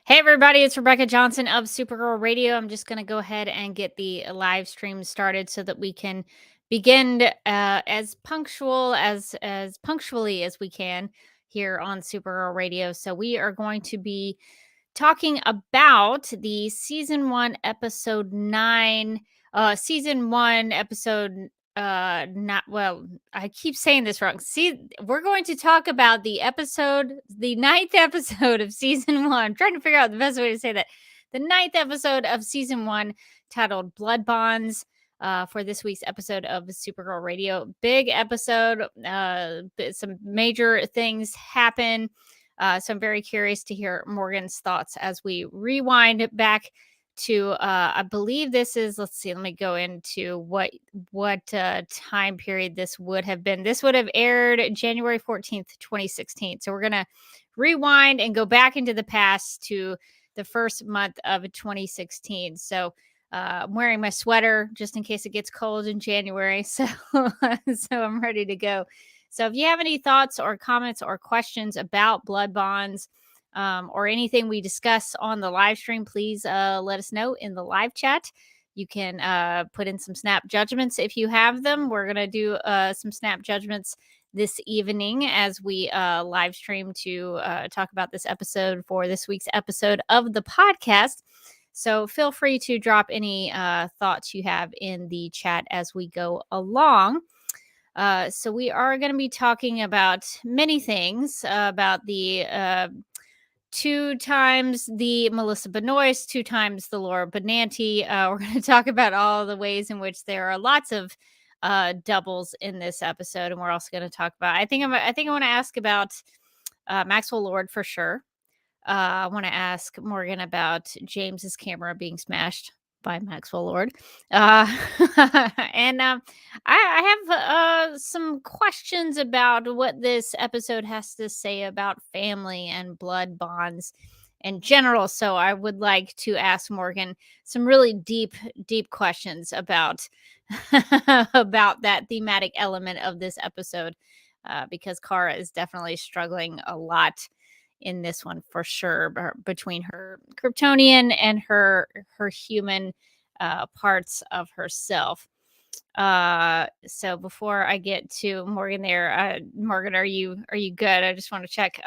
Hey everybody, it's Rebecca Johnson of Supergirl Radio. I'm just going to go ahead and get the live stream started so that we can begin as punctually as we can here on Supergirl Radio. So we are going to be talking about the season 1 episode 9 season 1 episode not well I keep saying this wrong. See, we're going to talk about the ninth episode of season 1. I'm trying to figure out the best way to say that. The ninth episode of season 1, titled Blood Bonds, for this week's episode of Supergirl Radio. Big episode. Some major things happen. So I'm very curious to hear Morgan's thoughts as we rewind back to I believe this is, let's see, let me go into what time period this would have been. This would have aired January 14th, 2016. So we're going to rewind and go back into the past to the first month of 2016. So I'm wearing my sweater just in case it gets cold in January. So I'm ready to go. So if you have any thoughts or comments or questions about Blood Bonds, or anything we discuss on the live stream, please let us know in the live chat. You can put in some snap judgments if you have them. We're going to do some snap judgments this evening as we live stream to talk about this episode for this week's episode of the podcast. So feel free to drop any thoughts you have in the chat as we go along. So we are going to be talking about many things, about the 2 times the Melissa Benoist, 2 times the Laura Benanti. We're going to talk about all the ways in which there are lots of doubles in this episode, and we're also going to talk about. I think I want to ask about Maxwell Lord for sure. I want to ask Morgan about James's camera being smashed by Maxwell Lord. And I have some questions about what this episode has to say about family and blood bonds in general. So I would like to ask Morgan some really deep questions about about that thematic element of this episode, because Kara is definitely struggling a lot in this one for sure, between her Kryptonian and her human parts of herself. So before I get to Morgan there, Morgan, are you good? I just want to check.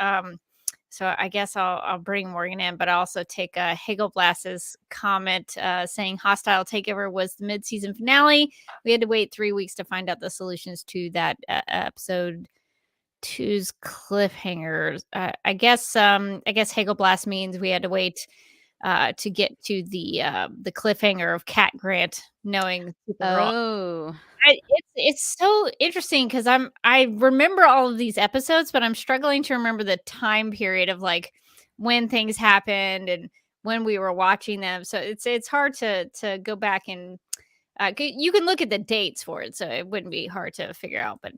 So I guess I'll bring Morgan in, but I'll also take Hagelblass's comment saying hostile takeover was the mid-season finale. We had to wait 3 weeks to find out the solutions to that episode 2's cliffhangers. I guess Hagelblast means we had to wait to get to the cliffhanger of Cat Grant knowing Supergirl. Oh, It's so interesting because I remember all of these episodes, but I'm struggling to remember the time period of like when things happened and when we were watching them. So it's hard to go back and you can look at the dates for it, so it wouldn't be hard to figure out. But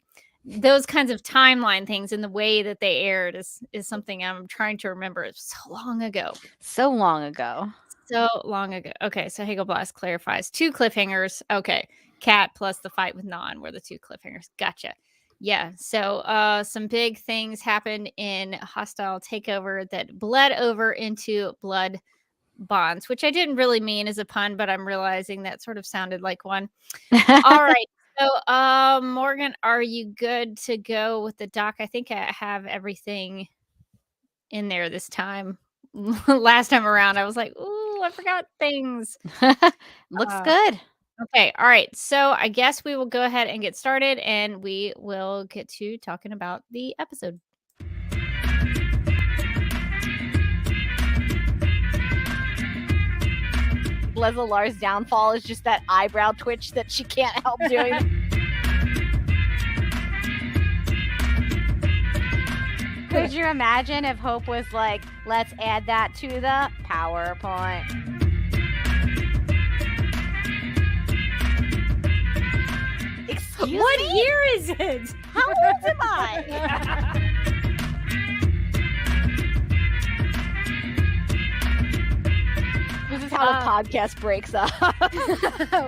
those kinds of timeline things and the way that they aired is something I'm trying to remember. It's so long ago. so long ago. So long ago. Okay, so Hagelblast clarifies 2 cliffhangers. Okay, Cat plus the fight with Non were the 2 cliffhangers. Gotcha. Yeah, so some big things happened in Hostile Takeover that bled over into Blood Bonds, which I didn't really mean as a pun, but I'm realizing that sort of sounded like one. All right. So, Morgan, are you good to go with the doc? I think I have everything in there this time. Last time around, I was like, ooh, I forgot things. Looks Uh, good. Okay. All right. So I guess we will go ahead and get started, and we will get to talking about the episode. Leslalar's downfall is just that eyebrow twitch that she can't help doing. Could you imagine if Hope was like, let's add that to the PowerPoint? Excuse What me? year is it? How old am I? This is how the podcast breaks up.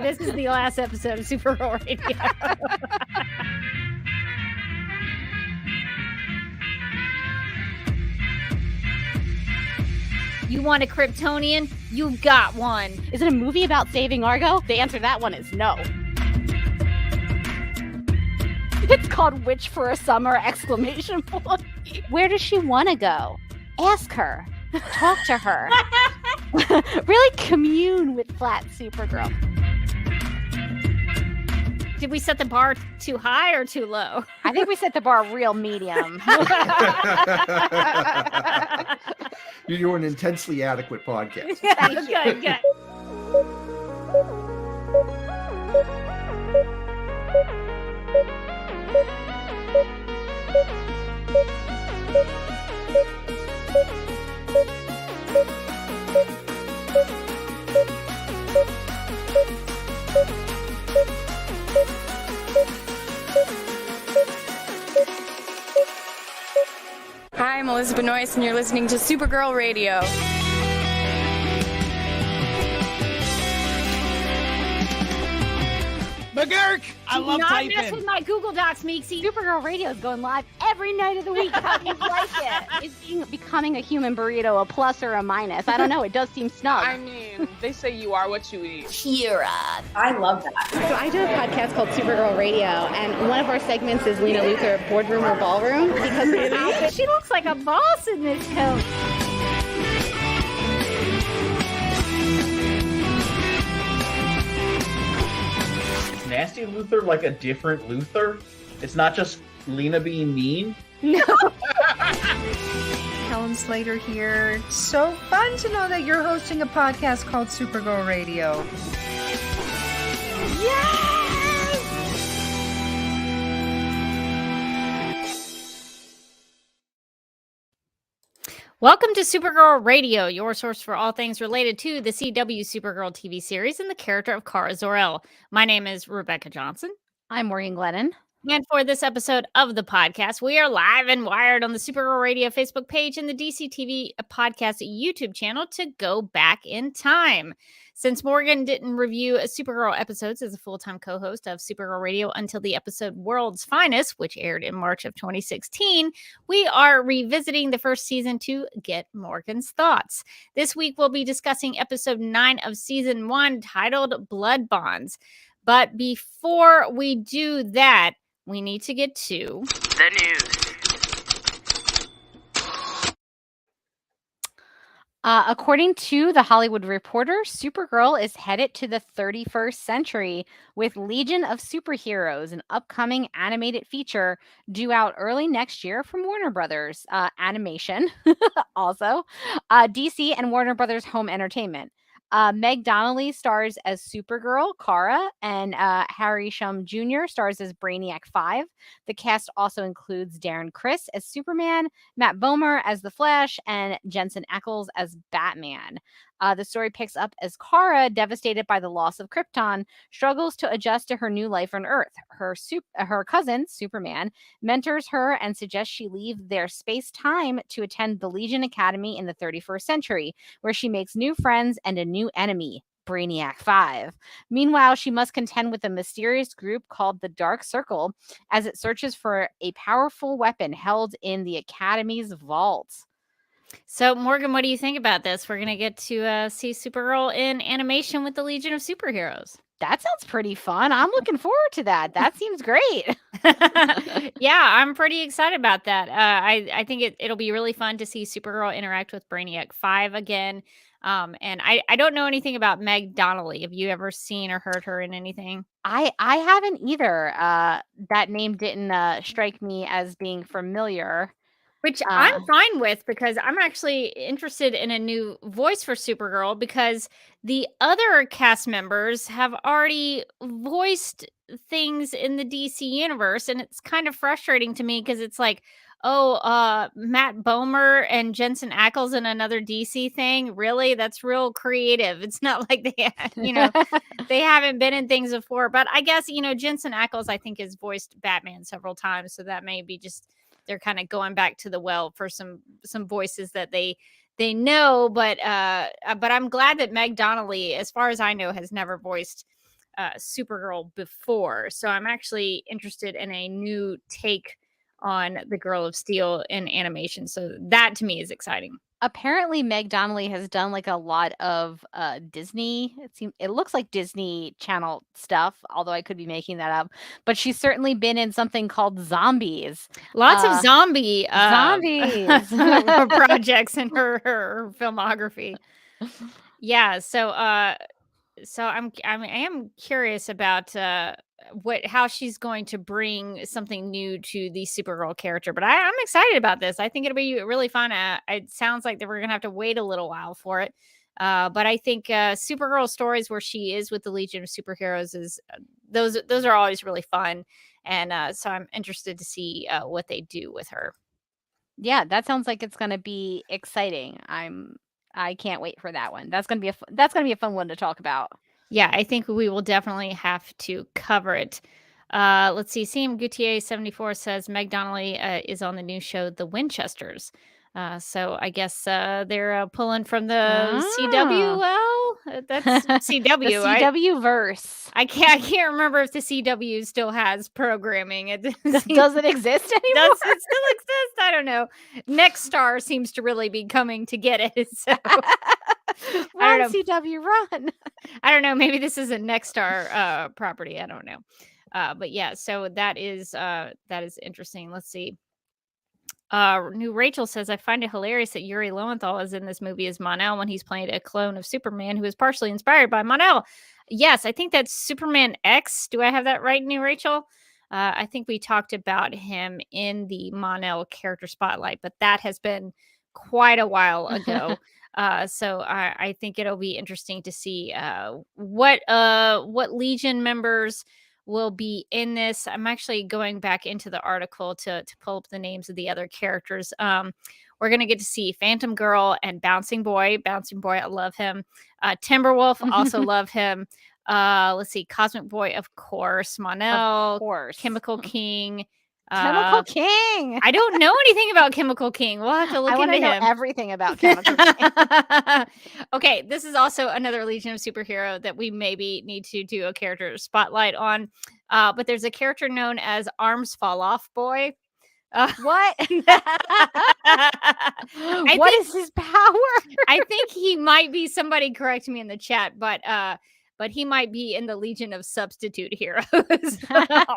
This is the last episode of Supergirl Radio. You want a Kryptonian? You got one. Is it a movie about saving Argo? The answer to that one is no. It's called Witch for a Summer! ! Where does she want to go? Ask her. Talk to her. Really commune with flat Supergirl. Did we set the bar too high or too low? I think we set the bar real medium. You're doing an intensely adequate podcast. Good. Hi, I'm Elizabeth Noyce, and you're listening to Supergirl Radio. McGurk! I love Not typing. mess with my Google Docs, Meeksy. Supergirl Radio is going live every night of the week. How do you like it? Is becoming a human burrito a plus or a minus? I don't know. It does seem snug. I mean, they say you are what you eat. Kira. I love that. So I do a podcast called Supergirl Radio, and one of our segments is Lena Luthor, Boardroom or Ballroom, because She looks like a boss in this coat. Nasty Luthor like a different Luthor? It's not just Lena being mean? No. Helen Slater here. So fun to know that you're hosting a podcast called Supergirl Radio. Welcome to Supergirl Radio, your source for all things related to the CW Supergirl TV series and the character of Kara Zor-El. My name is Rebecca Johnson. I'm Morgan Glennon. And for this episode of the podcast, we are live and wired on the Supergirl Radio Facebook page and the DCTV podcast YouTube channel to go back in time. Since Morgan didn't review Supergirl episodes as a full-time co-host of Supergirl Radio until the episode World's Finest, which aired in March of 2016, we are revisiting the first season to get Morgan's thoughts. This week, we'll be discussing episode 9 of season 1 titled Blood Bonds. But before we do that, we need to get to the news. According to The Hollywood Reporter, Supergirl is headed to the 31st century with Legion of Superheroes, an upcoming animated feature due out early next year from Warner Brothers Animation, also DC and Warner Brothers Home Entertainment. Meg Donnelly stars as Supergirl, Kara, and Harry Shum Jr. stars as Brainiac 5. The cast also includes Darren Criss as Superman, Matt Bomer as The Flash, and Jensen Ackles as Batman. The story picks up as Kara, devastated by the loss of Krypton, struggles to adjust to her new life on Earth. Her cousin, Superman, mentors her and suggests she leave their space-time to attend the Legion Academy in the 31st century, where she makes new friends and a new enemy, Brainiac 5. Meanwhile, she must contend with a mysterious group called the Dark Circle as it searches for a powerful weapon held in the Academy's vault. So, Morgan, what do you think about this? We're going to get to see Supergirl in animation with the Legion of Superheroes. That sounds pretty fun. I'm looking forward to that. That seems great. Yeah, I'm pretty excited about that. I think it'll be really fun to see Supergirl interact with Brainiac 5 again. And I don't know anything about Meg Donnelly. Have you ever seen or heard her in anything? I haven't either. That name didn't strike me as being familiar. Which I'm fine with, because I'm actually interested in a new voice for Supergirl, because the other cast members have already voiced things in the DC universe. And it's kind of frustrating to me because it's like, Matt Bomer and Jensen Ackles in another DC thing. Really? That's real creative. It's not like they they haven't been in things before. But I guess, Jensen Ackles, I think, has voiced Batman several times. So that may be just they're kind of going back to the well for some voices that they know. But I'm glad that Meg Donnelly, as far as I know, has never voiced Supergirl before. So I'm actually interested in a new take on the Girl of Steel in animation. So that to me is exciting. Apparently Meg Donnelly has done like a lot of Disney. It looks like Disney Channel stuff, although I could be making that up. But she's certainly been in something called Zombies. Lots of zombies projects in her filmography. Yeah, so I am curious about how she's going to bring something new to the Supergirl character, but I'm excited about this. I think it'll be really fun. It sounds like that we're gonna have to wait a little while for it, but I think Supergirl stories where she is with the Legion of Superheroes is those are always really fun, and so I'm interested to see what they do with her. Yeah, that sounds like it's gonna be exciting. I can't wait for that one. That's gonna be a fun one to talk about. Yeah, I think we will definitely have to cover it. Let's see. CM Gutier 74 says Meg Donnelly is on the new show, The Winchesters. So I guess they're pulling from the CW. Well, that's CW. The CW verse. I can't remember if the CW still has programming. Does it exist anymore? Does it still exist? I don't know. Next Star seems to really be coming to get it. So. Run, CW, run. I don't know. Maybe this is a Next Star property. I don't know. But yeah, so that is interesting. Let's see. New Rachel says, I find it hilarious that Yuri Lowenthal is in this movie as Mon-El when he's playing a clone of Superman who is partially inspired by Mon-El. Yes, I think that's Superman X. Do I have that right, New Rachel? I think we talked about him in the Mon-El character spotlight, but that has been quite a while ago. So I think it'll be interesting to see what Legion members will be in this. I'm actually going back into the article to pull up the names of the other characters. We're going to get to see Phantom Girl and Bouncing Boy. Bouncing Boy, I love him. Timberwolf, also love him. Let's see, Cosmic Boy, of course. Mon-El, of course. Chemical King. Chemical King. I don't know anything about Chemical King. We'll have to look into him. I know everything about Chemical King. Okay, this is also another Legion of Superhero that we maybe need to do a character spotlight on. But there's a character known as Arms Fall Off Boy. What? What is his power? I think he might be, somebody correct me in the chat, but he might be in the Legion of Substitute Heroes.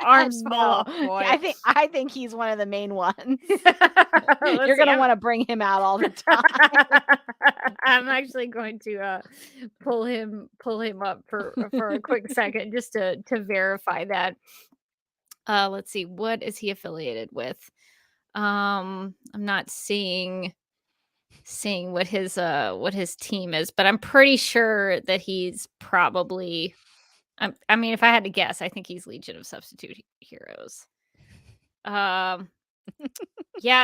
Arms Fall Off Boy. I think he's one of the main ones. You're gonna want to bring him out all the time. I'm actually going to pull him up for a quick second just to verify that. Let's see, what is he affiliated with? I'm not seeing what his team is, but I'm pretty sure that he's probably I mean, if I had to guess, I think he's Legion of Substitute Heroes. Yeah,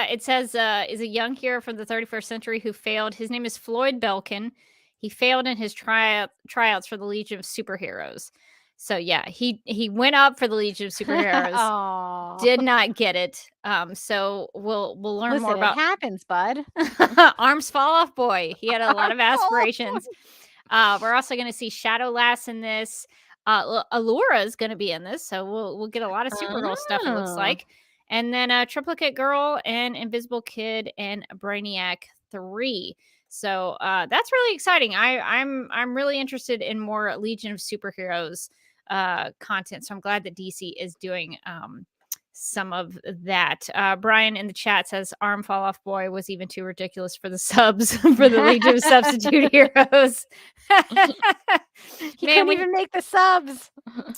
it says is a young hero from the 31st century who failed. His name is Floyd Belkin. He failed in his tryouts for the Legion of Superheroes. So yeah, he went up for the Legion of Superheroes, did not get it. So we'll learn more about. It happens, bud. Arms Fall Off Boy. He had a lot of aspirations. We're also going to see Shadow Lass in this. Allura is going to be in this, so we'll get a lot of Supergirl stuff. It looks like, and then Triplicate Girl and Invisible Kid and Brainiac 3. So that's really exciting. I'm really interested in more Legion of Superheroes content. So I'm glad that DC is doing some of that. Brian in the chat says Arm Fall Off Boy was even too ridiculous for the subs for the Legion of Substitute Heroes. He couldn't even make the subs.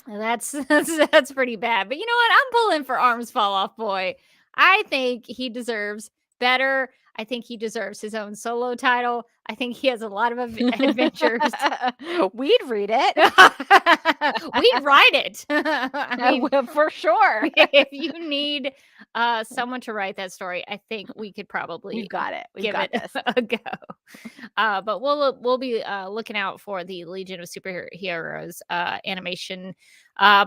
That's pretty bad. But you know what? I'm pulling for Arms Fall Off Boy. I think he deserves better. I think he deserves his own solo title. I think he has a lot of adventures. We'd read it. We'd write it. I mean, for sure. If you need someone to write that story, I think we could probably We've got it. We've got this a go. But we'll be looking out for the Legion of Superheroes animation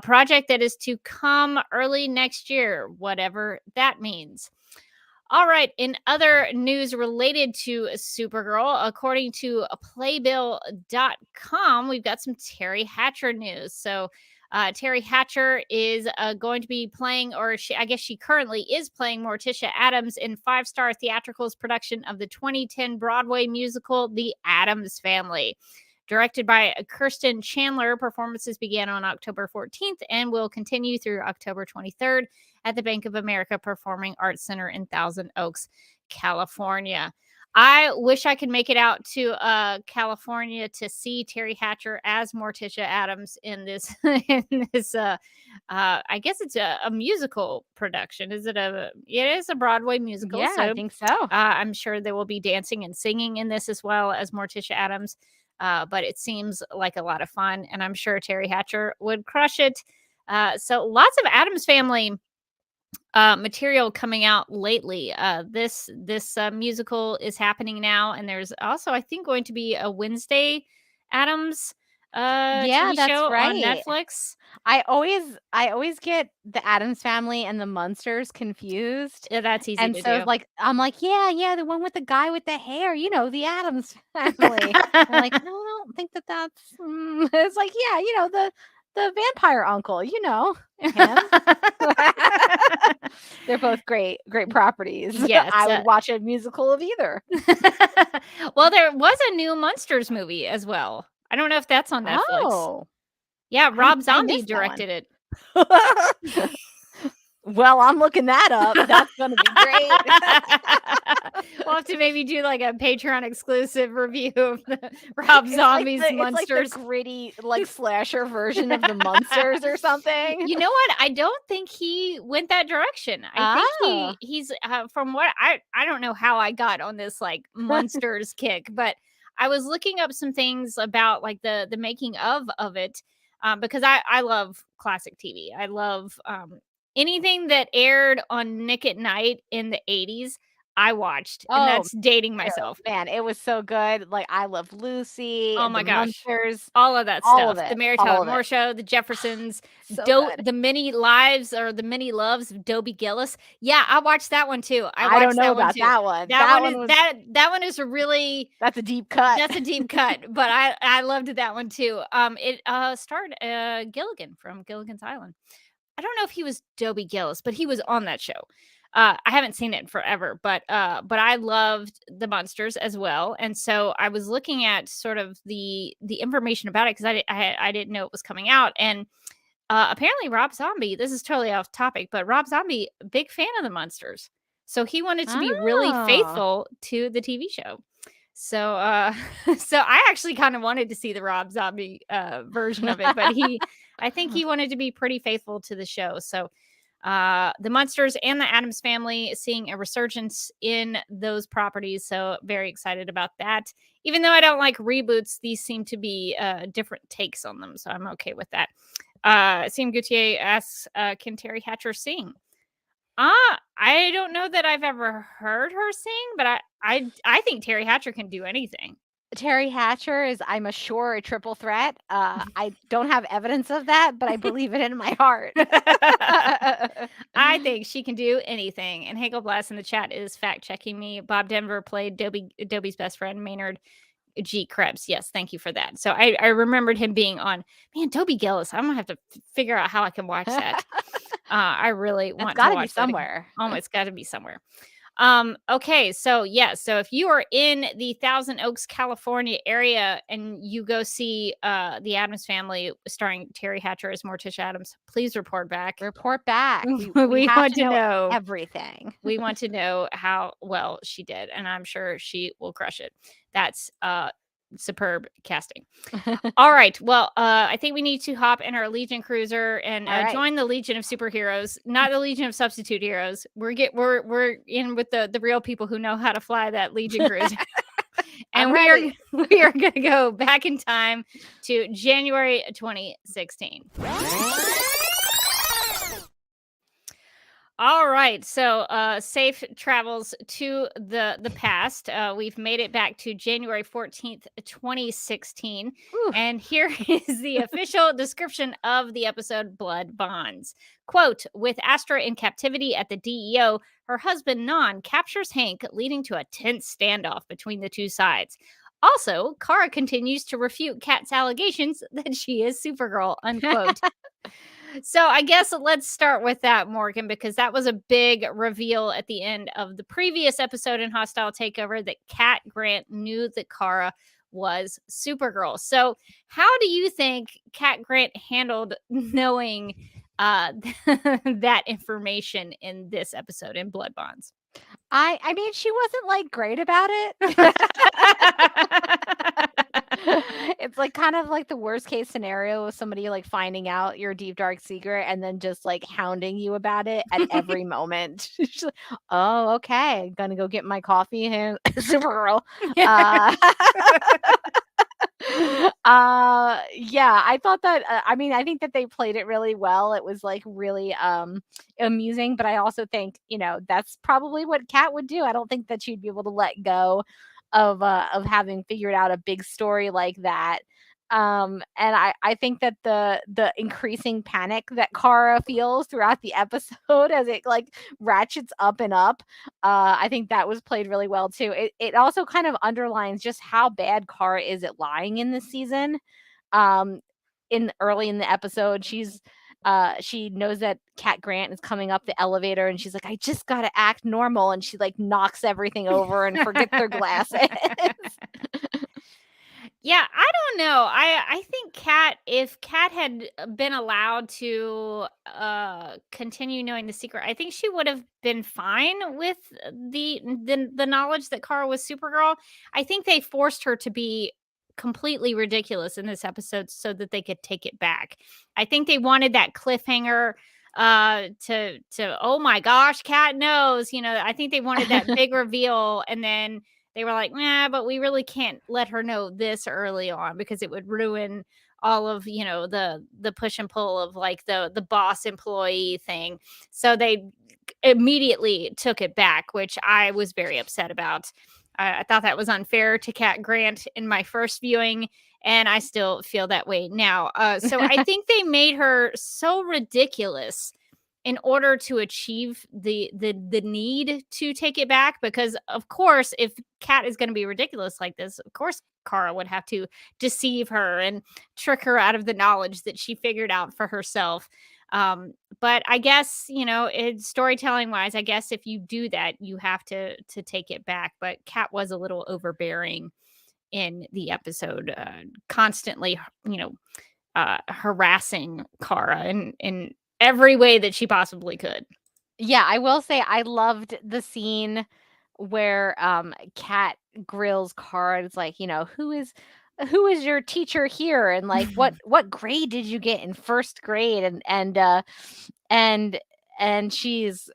project that is to come early next year, whatever that means. All right. In other news related to Supergirl, according to Playbill.com, we've got some Terry Hatcher news. So Terry Hatcher is going to be playing, or I guess she currently is playing Morticia Addams in Five Star Theatrical's production of the 2010 Broadway musical, The Addams Family. Directed by Kirsten Chandler, performances began on October 14th and will continue through October 23rd at the Bank of America Performing Arts Center in Thousand Oaks, California. I wish I could make it out to California to see Terry Hatcher as Morticia Addams in this. I guess it's a musical production. Is it a? It is a Broadway musical. Yeah, so, I think so. I'm sure there will be dancing and singing in this as well as Morticia Addams. But it seems like a lot of fun, and I'm sure Terry Hatcher would crush it. So lots of Addams Family material coming out lately. This musical is happening now, and there's also, I think, going to be a Wednesday Addams TV that's show right. on Netflix. I always get the Addams Family and the Munsters confused. Yeah, that's easy And to so do. like I'm like, yeah, the one with the guy with the hair, the Addams Family. I'm like, no, I don't think that's. It's like, yeah, the vampire uncle, him. They're both great properties. Yes, I would watch a musical of either. Well, there was a new Munsters movie as well. I don't know if that's on Netflix. Oh, Yeah, Rob I Zombie missed that one. directed it. Well, I'm looking that up. That's going to be great. We'll have to maybe do like a Patreon exclusive review of the Rob Zombie's Munsters. It's like the gritty, slasher version of the Munsters or something. You know what? I don't think he went that direction. I think he's from what I don't know how I got on this like Munsters kick, but I was looking up some things about like the making of it because I love classic TV. I love anything that aired on Nick at Night in the 80s. I watched, and that's dating myself. Man, it was so good. Like, I Love Lucy. Oh my gosh. Munsters, all of that all stuff. of it, The Mary all Tyler of Moore it. Show, The Jeffersons, So good. The Many Lives or The Many Loves of Dobie Gillis. Yeah, I watched that one too. I don't know about too. that one. That one is a really That's a deep cut. That's a deep cut, but I loved that one too. It starred Gilligan from Gilligan's Island. I don't know if he was Dobie Gillis, but he was on that show. I haven't seen it in forever, but I loved the Munsters as well, and so I was looking at sort of the information about it because I didn't know it was coming out, and apparently Rob Zombie. This is totally off topic, but Rob Zombie, big fan of the Munsters, so he wanted to be really faithful to the TV show. So so I actually kind of wanted to see the Rob Zombie version of it, but I think he wanted to be pretty faithful to the show. So the Munsters and the Addams Family seeing a resurgence in those properties. So very excited about that. Even though I don't like reboots, these seem to be different takes on them. So I'm okay with that. Seem Gutier asks, can Terry Hatcher sing? I don't know that I've ever heard her sing, but I think Terry Hatcher can do anything. Terry Hatcher is, I'm sure, a triple threat. I don't have evidence of that, but I believe it in my heart. I think she can do anything. And Hagel Blast in the chat is fact checking me. Bob Denver played Dobie's best friend, Maynard G. Krebs. Yes, thank you for that. So I remembered him being on. Man, Dobie Gillis. I'm gonna have to figure out how I can watch that. I really want to watch be somewhere. It's got to be somewhere. Okay, so if you are in the Thousand Oaks, California area and you go see the Addams Family starring Terry Hatcher as Morticia Addams, please report back. Report back. We want to know everything. We want to know how well she did, and I'm sure she will crush it. That's superb casting. All right. Well, I think we need to hop in our Legion cruiser and join the Legion of Superheroes, not the Legion of Substitute Heroes. We're in with the real people who know how to fly that Legion cruiser. And we are going to go back in time to January 2016. All right, so safe travels to the past. We've made it back to January 14th, 2016. Ooh. And here is the official description of the episode Blood Bonds. Quote, with Astra in captivity at the DEO, her husband Non captures Hank, leading to a tense standoff between the two sides. Also, Kara continues to refute Kat's allegations that she is Supergirl, unquote. So I guess let's start with that, Morgan, because that was a big reveal at the end of the previous episode in Hostile Takeover that Cat Grant knew that Kara was Supergirl. So how do you think Cat Grant handled knowing that information in this episode in Blood Bonds? I mean, she wasn't like great about it. It's like kind of like the worst case scenario of somebody like finding out your deep dark secret and then just like hounding you about it at every moment. She's like, oh, okay, gonna go get my coffee and Supergirl. Yeah, I thought that I mean, I think that they played it really well. It was like really amusing, but I also think, that's probably what Kat would do. I don't think that she'd be able to let go of having figured out a big story like that. And I think that the increasing panic that Kara feels throughout the episode as it like ratchets up and up, I think that was played really well too. It also kind of underlines just how bad Kara is at lying in this season. Early in the episode, she knows that Cat Grant is coming up the elevator and she's like, I just gotta act normal, and she like knocks everything over and forgets their glasses. Yeah, I don't know. I think if Kat had been allowed to continue knowing the secret, I think she would have been fine with the knowledge that Kara was Supergirl. I think they forced her to be completely ridiculous in this episode so that they could take it back. I think they wanted that cliffhanger to oh my gosh, Kat knows. I think they wanted that big reveal, and then they were like, nah, but we really can't let her know this early on because it would ruin all of, the push and pull of like the boss employee thing. So they immediately took it back, which I was very upset about. I thought that was unfair to Cat Grant in my first viewing, and I still feel that way now. So I think they made her so ridiculous in order to achieve the need to take it back, because of course if Kat is going to be ridiculous like this, of course Kara would have to deceive her and trick her out of the knowledge that she figured out for herself. But I guess, storytelling wise, I guess if you do that, you have to take it back. But Kat was a little overbearing in the episode, constantly, harassing Kara in every way that she possibly could. Yeah, I will say I loved the scene where Kat grills Kara. It's like, who is your teacher here, and like what grade did you get in first grade, and she's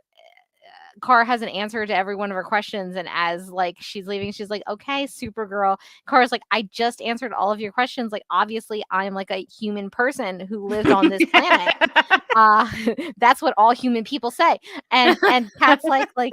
Kara has an answer to every one of her questions, and as like she's leaving, she's like, okay, Supergirl. Kara's like, I just answered all of your questions. Like, obviously I'm like a human person who lives on this planet. That's what all human people say. And Kat's like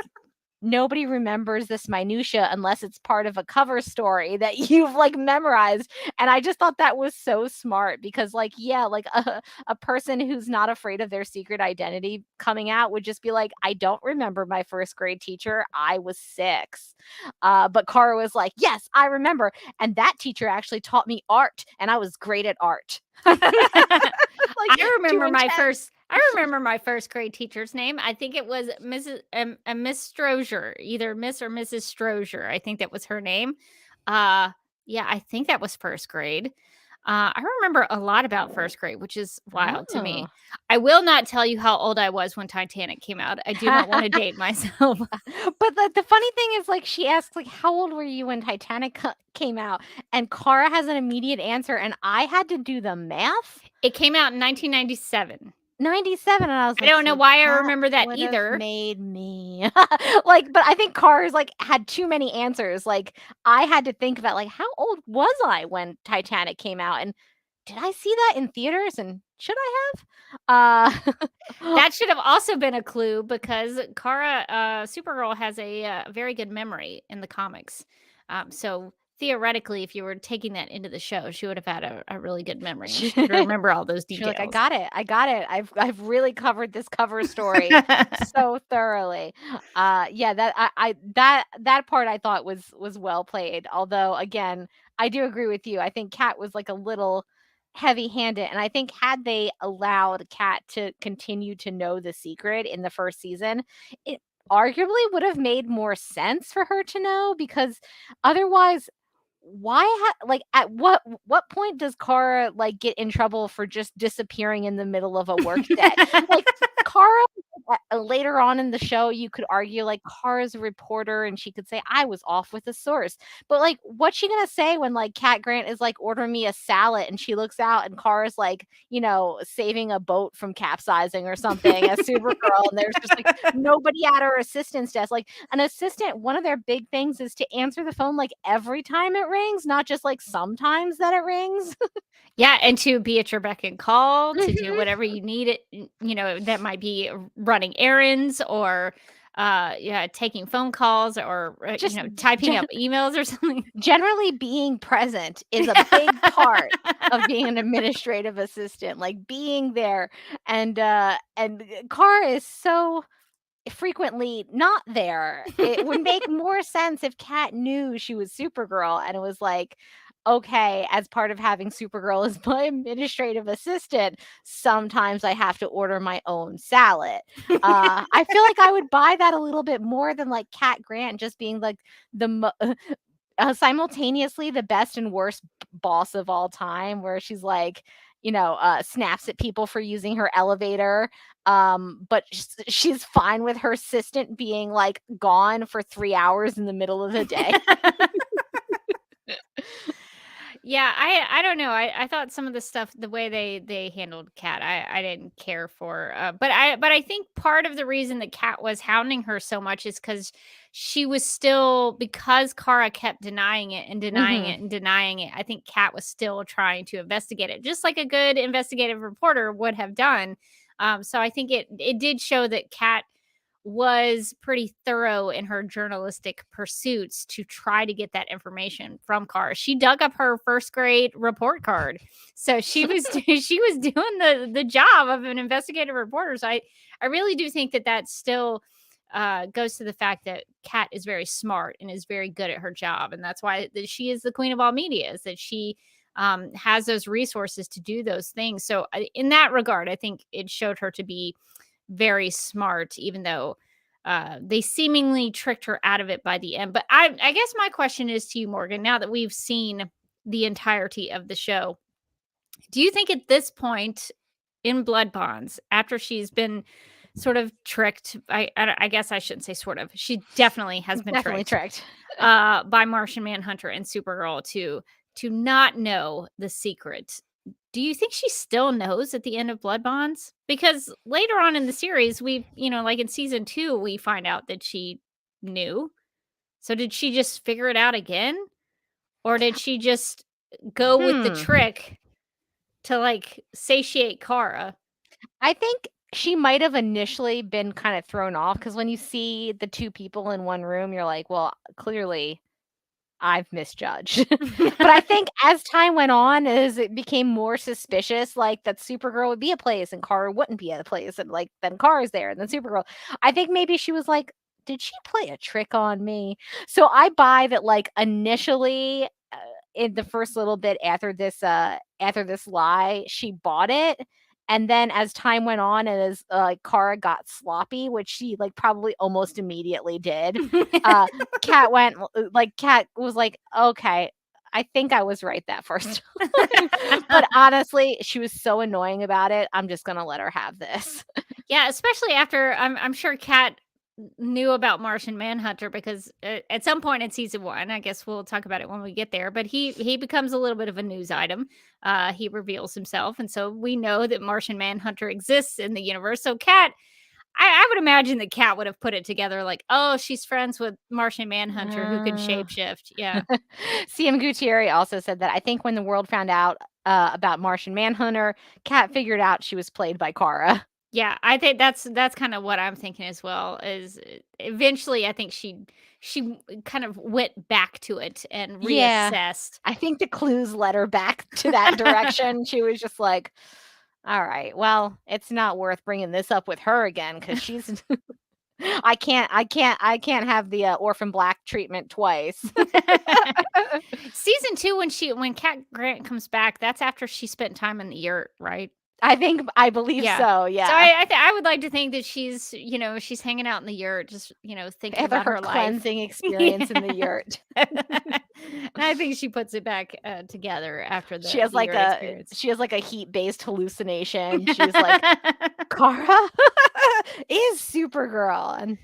nobody remembers this minutia unless it's part of a cover story that you've like memorized. And I just thought that was so smart because like, yeah, like a person who's not afraid of their secret identity coming out would just be like, I don't remember my first grade teacher. I was 6. But Kara was like, yes, I remember. And that teacher actually taught me art and I was great at art. Like, I remember my first grade teacher's name. I think it was Miss Strozier, either Miss or Mrs. Strozier. I think that was her name. Yeah, I think that was first grade. I remember a lot about first grade, which is wild to me. I will not tell you how old I was when Titanic came out. I do not want to date myself. But the funny thing is, like, she asks, like, how old were you when Titanic came out? And Kara has an immediate answer, and I had to do the math. It came out in 1997. 97, and I was like, I don't know why I remember that either. Made me like, but I think Cars like had too many answers. Like, I had to think about like, how old was I when Titanic came out, and did I see that in theaters, and should I have? That should have also been a clue because Kara, Supergirl, has a very good memory in the comics. So theoretically, if you were taking that into the show, she would have had a really good memory. She would remember all those details. Like, I got it. I've really covered this cover story so thoroughly. Yeah, that part I thought was well played. Although, again, I do agree with you. I think Kat was like a little heavy-handed, and I think had they allowed Kat to continue to know the secret in the first season, it arguably would have made more sense for her to know, because otherwise, at what point does Kara like get in trouble for just disappearing in the middle of a work day? Like Kara, later on in the show, you could argue like Kara's a reporter and she could say I was off with a source, but like what's she gonna say when like Cat Grant is like ordering me a salad and she looks out and Kara's like, saving a boat from capsizing or something as Supergirl, and there's just like nobody at her assistant's desk. Like an assistant, one of their big things is to answer the phone like every time it rings, not just like sometimes that it rings. Yeah, and to be at your beck and call to do whatever you need it, that might be running errands or taking phone calls or Just typing up emails or something. Generally being present is a big part of being an administrative assistant, like being there. And Kara is so frequently not there. It would make more sense if Kat knew she was Supergirl and it was like, okay, as part of having Supergirl as my administrative assistant, sometimes I have to order my own salad. I feel like I would buy that a little bit more than like Cat Grant just being like simultaneously the best and worst boss of all time, where she's like, snaps at people for using her elevator. But she's fine with her assistant being like gone for 3 hours in the middle of the day. Yeah, I don't know. I thought some of the stuff, the way they handled Kat, I didn't care for. But I think part of the reason that Kat was hounding her so much is because Kara kept denying it and denying it and denying it. I think Kat was still trying to investigate it, just like a good investigative reporter would have done. So I think it did show that Kat was pretty thorough in her journalistic pursuits to try to get that information from Kara. She dug up her first grade report card. So she was she was doing the job of an investigative reporter. So I really do think that still goes to the fact that Kat is very smart and is very good at her job. And that's why she is the queen of all media, is that she has those resources to do those things. So in that regard, I think it showed her to be very smart, even though they seemingly tricked her out of it by the end. But I guess my question is to you, Morgan, now that we've seen the entirety of the show, do you think at this point in Blood Bonds, after she's been sort of tricked, I guess I shouldn't say sort of, she definitely has been tricked by Martian Manhunter and Supergirl to not know the secret, do you think she still knows at the end of Blood Bonds? Because later on in the series, we, like in season 2, we find out that she knew. So did she just figure it out again? Or did she just go with the trick to like satiate Kara? I think she might have initially been kind of thrown off, because when you see the two people in one room, you're like, well, clearly I've misjudged. But I think as time went on, as it became more suspicious, like that Supergirl would be a place and Kara wouldn't be at a place, and like then Kara's there and then Supergirl, I think maybe she was like, did she play a trick on me? So I buy that, like, initially in the first little bit after this lie, she bought it. And then as time went on and as Kara got sloppy, which she like probably almost immediately did, Kat was like, okay, I think I was right that first time. But honestly, she was so annoying about it. I'm just going to let her have this. Yeah, especially after I'm sure Kat knew about Martian Manhunter, because at some point in season 1, I guess we'll talk about it when we get there, but he becomes a little bit of a news item. He reveals himself, and so we know that Martian Manhunter exists in the universe. So Kat, I would imagine that Kat would have put it together like, oh, she's friends with Martian Manhunter who can shapeshift. Yeah. CM Gutierrez also said that I think when the world found out about Martian Manhunter, Kat figured out she was played by Kara. Yeah, I think that's kind of what I'm thinking as well. Is eventually, I think she kind of went back to it and reassessed. Yeah, I think the clues led her back to that direction. She was just like, all right, well, it's not worth bringing this up with her again, because she's I can't have the Orphan Black treatment twice. Season 2, when Cat Grant comes back, that's after she spent time in the yurt, right? I believe so. Yeah. So I would like to think that she's hanging out in the yurt, just thinking After about her her life. cleansing experience in the yurt. And I think she puts it back together after the She has the like yurt a experience. heat-based hallucination. She's like, Kara is Supergirl, and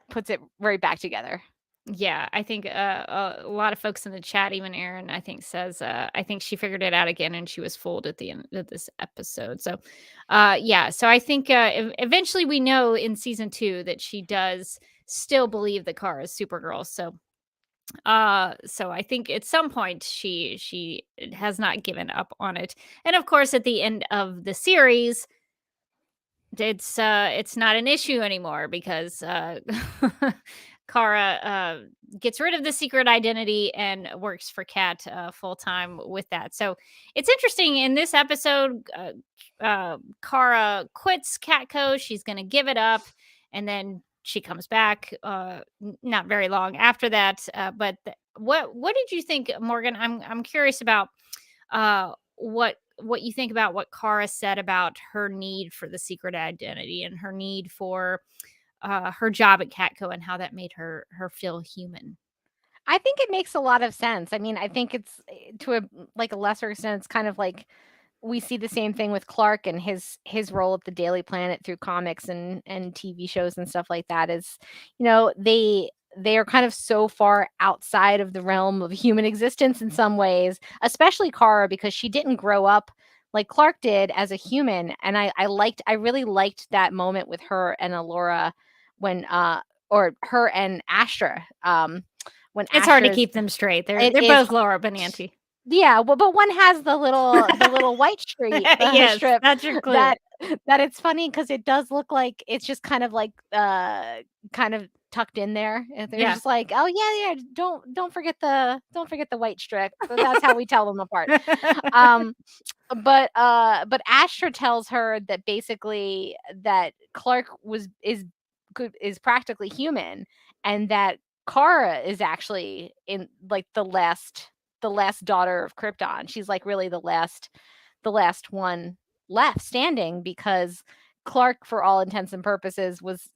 puts it right back together. Yeah, I think a lot of folks in the chat, even Aaron, I think says, I think she figured it out again and she was fooled at the end of this episode. So, yeah, so I think eventually we know in season 2 that she does still believe that Kara is Supergirl. So, I think at some point she has not given up on it. And of course, at the end of the series, it's not an issue anymore because Kara gets rid of the secret identity and works for Kat full time with that. So it's interesting in this episode. Kara quits Catco. She's going to give it up, and then she comes back. Not very long after that. But what did you think, Morgan? I'm curious about what you think about what Kara said about her need for the secret identity and her need for her job at Catco and how that made her feel human. I think it makes a lot of sense. I mean, I think it's to a lesser extent, it's kind of like we see the same thing with Clark and his role at the Daily Planet through comics and TV shows and stuff like that. Is they are kind of so far outside of the realm of human existence in some ways, especially Kara, because she didn't grow up like Clark did as a human. And I really liked that moment with her and Alora when or her and Astra when it's hard to keep them straight. They're both Laura Benanti. Yeah, well, but one has the little white strip. Yes, that's your clue. That it's funny because it does look like it's just kind of like kind of tucked in there. And they're just like, oh yeah, don't forget the white strip. So that's how we tell them apart. But Astra tells her that basically that Clark is practically human, and that Kara is actually in like the last daughter of Krypton. She's like really the last one left standing, because Clark, for all intents and purposes, was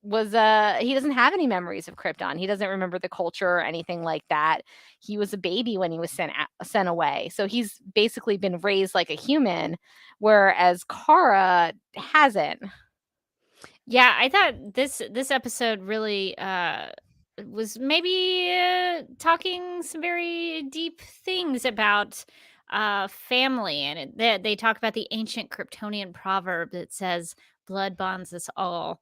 he doesn't have any memories of Krypton. He doesn't remember the culture or anything like that. He was a baby when he was sent away. So he's basically been raised like a human, whereas Kara hasn't. Yeah, I thought this episode really was maybe talking some very deep things about family, and they talk about the ancient Kryptonian proverb that says blood bonds us all.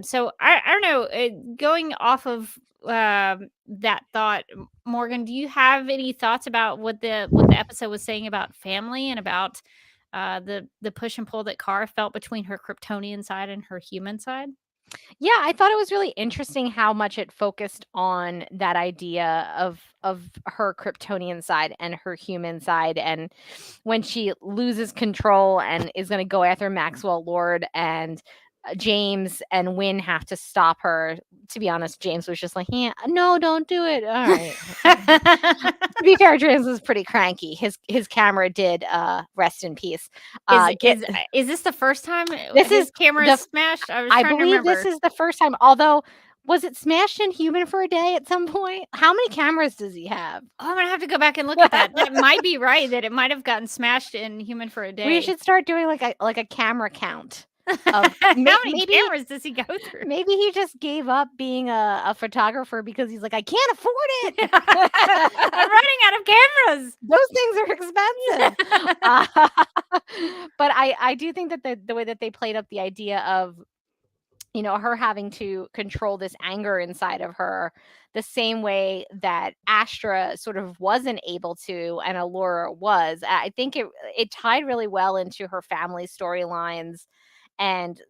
So I don't know, going off of that thought, Morgan, do you have any thoughts about what the episode was saying about family and about the push and pull that Kara felt between her Kryptonian side and her human side? Yeah, I thought it was really interesting how much it focused on that idea of her Kryptonian side and her human side, and when she loses control and is going to go after Maxwell Lord, and James and Wynn have to stop her. To be honest, James was just like, yeah, no, don't do it. All right. To be fair, James was pretty cranky. His camera did rest in peace. Is this the first time his camera is smashed? I believe this is the first time, although was it smashed in Human for a Day at some point? How many cameras does he have? Oh, I'm gonna have to go back and look at that. That might be right, that it might have gotten smashed in Human for a Day. We should start doing like a camera count. How many cameras does he go through? Maybe he just gave up being a photographer because he's like, I can't afford it. I'm running out of cameras. Those things are expensive. But I do think that the way that they played up the idea of, her having to control this anger inside of her, the same way that Astra sort of wasn't able to, and Allura was. I think it tied really well into her family storylines. And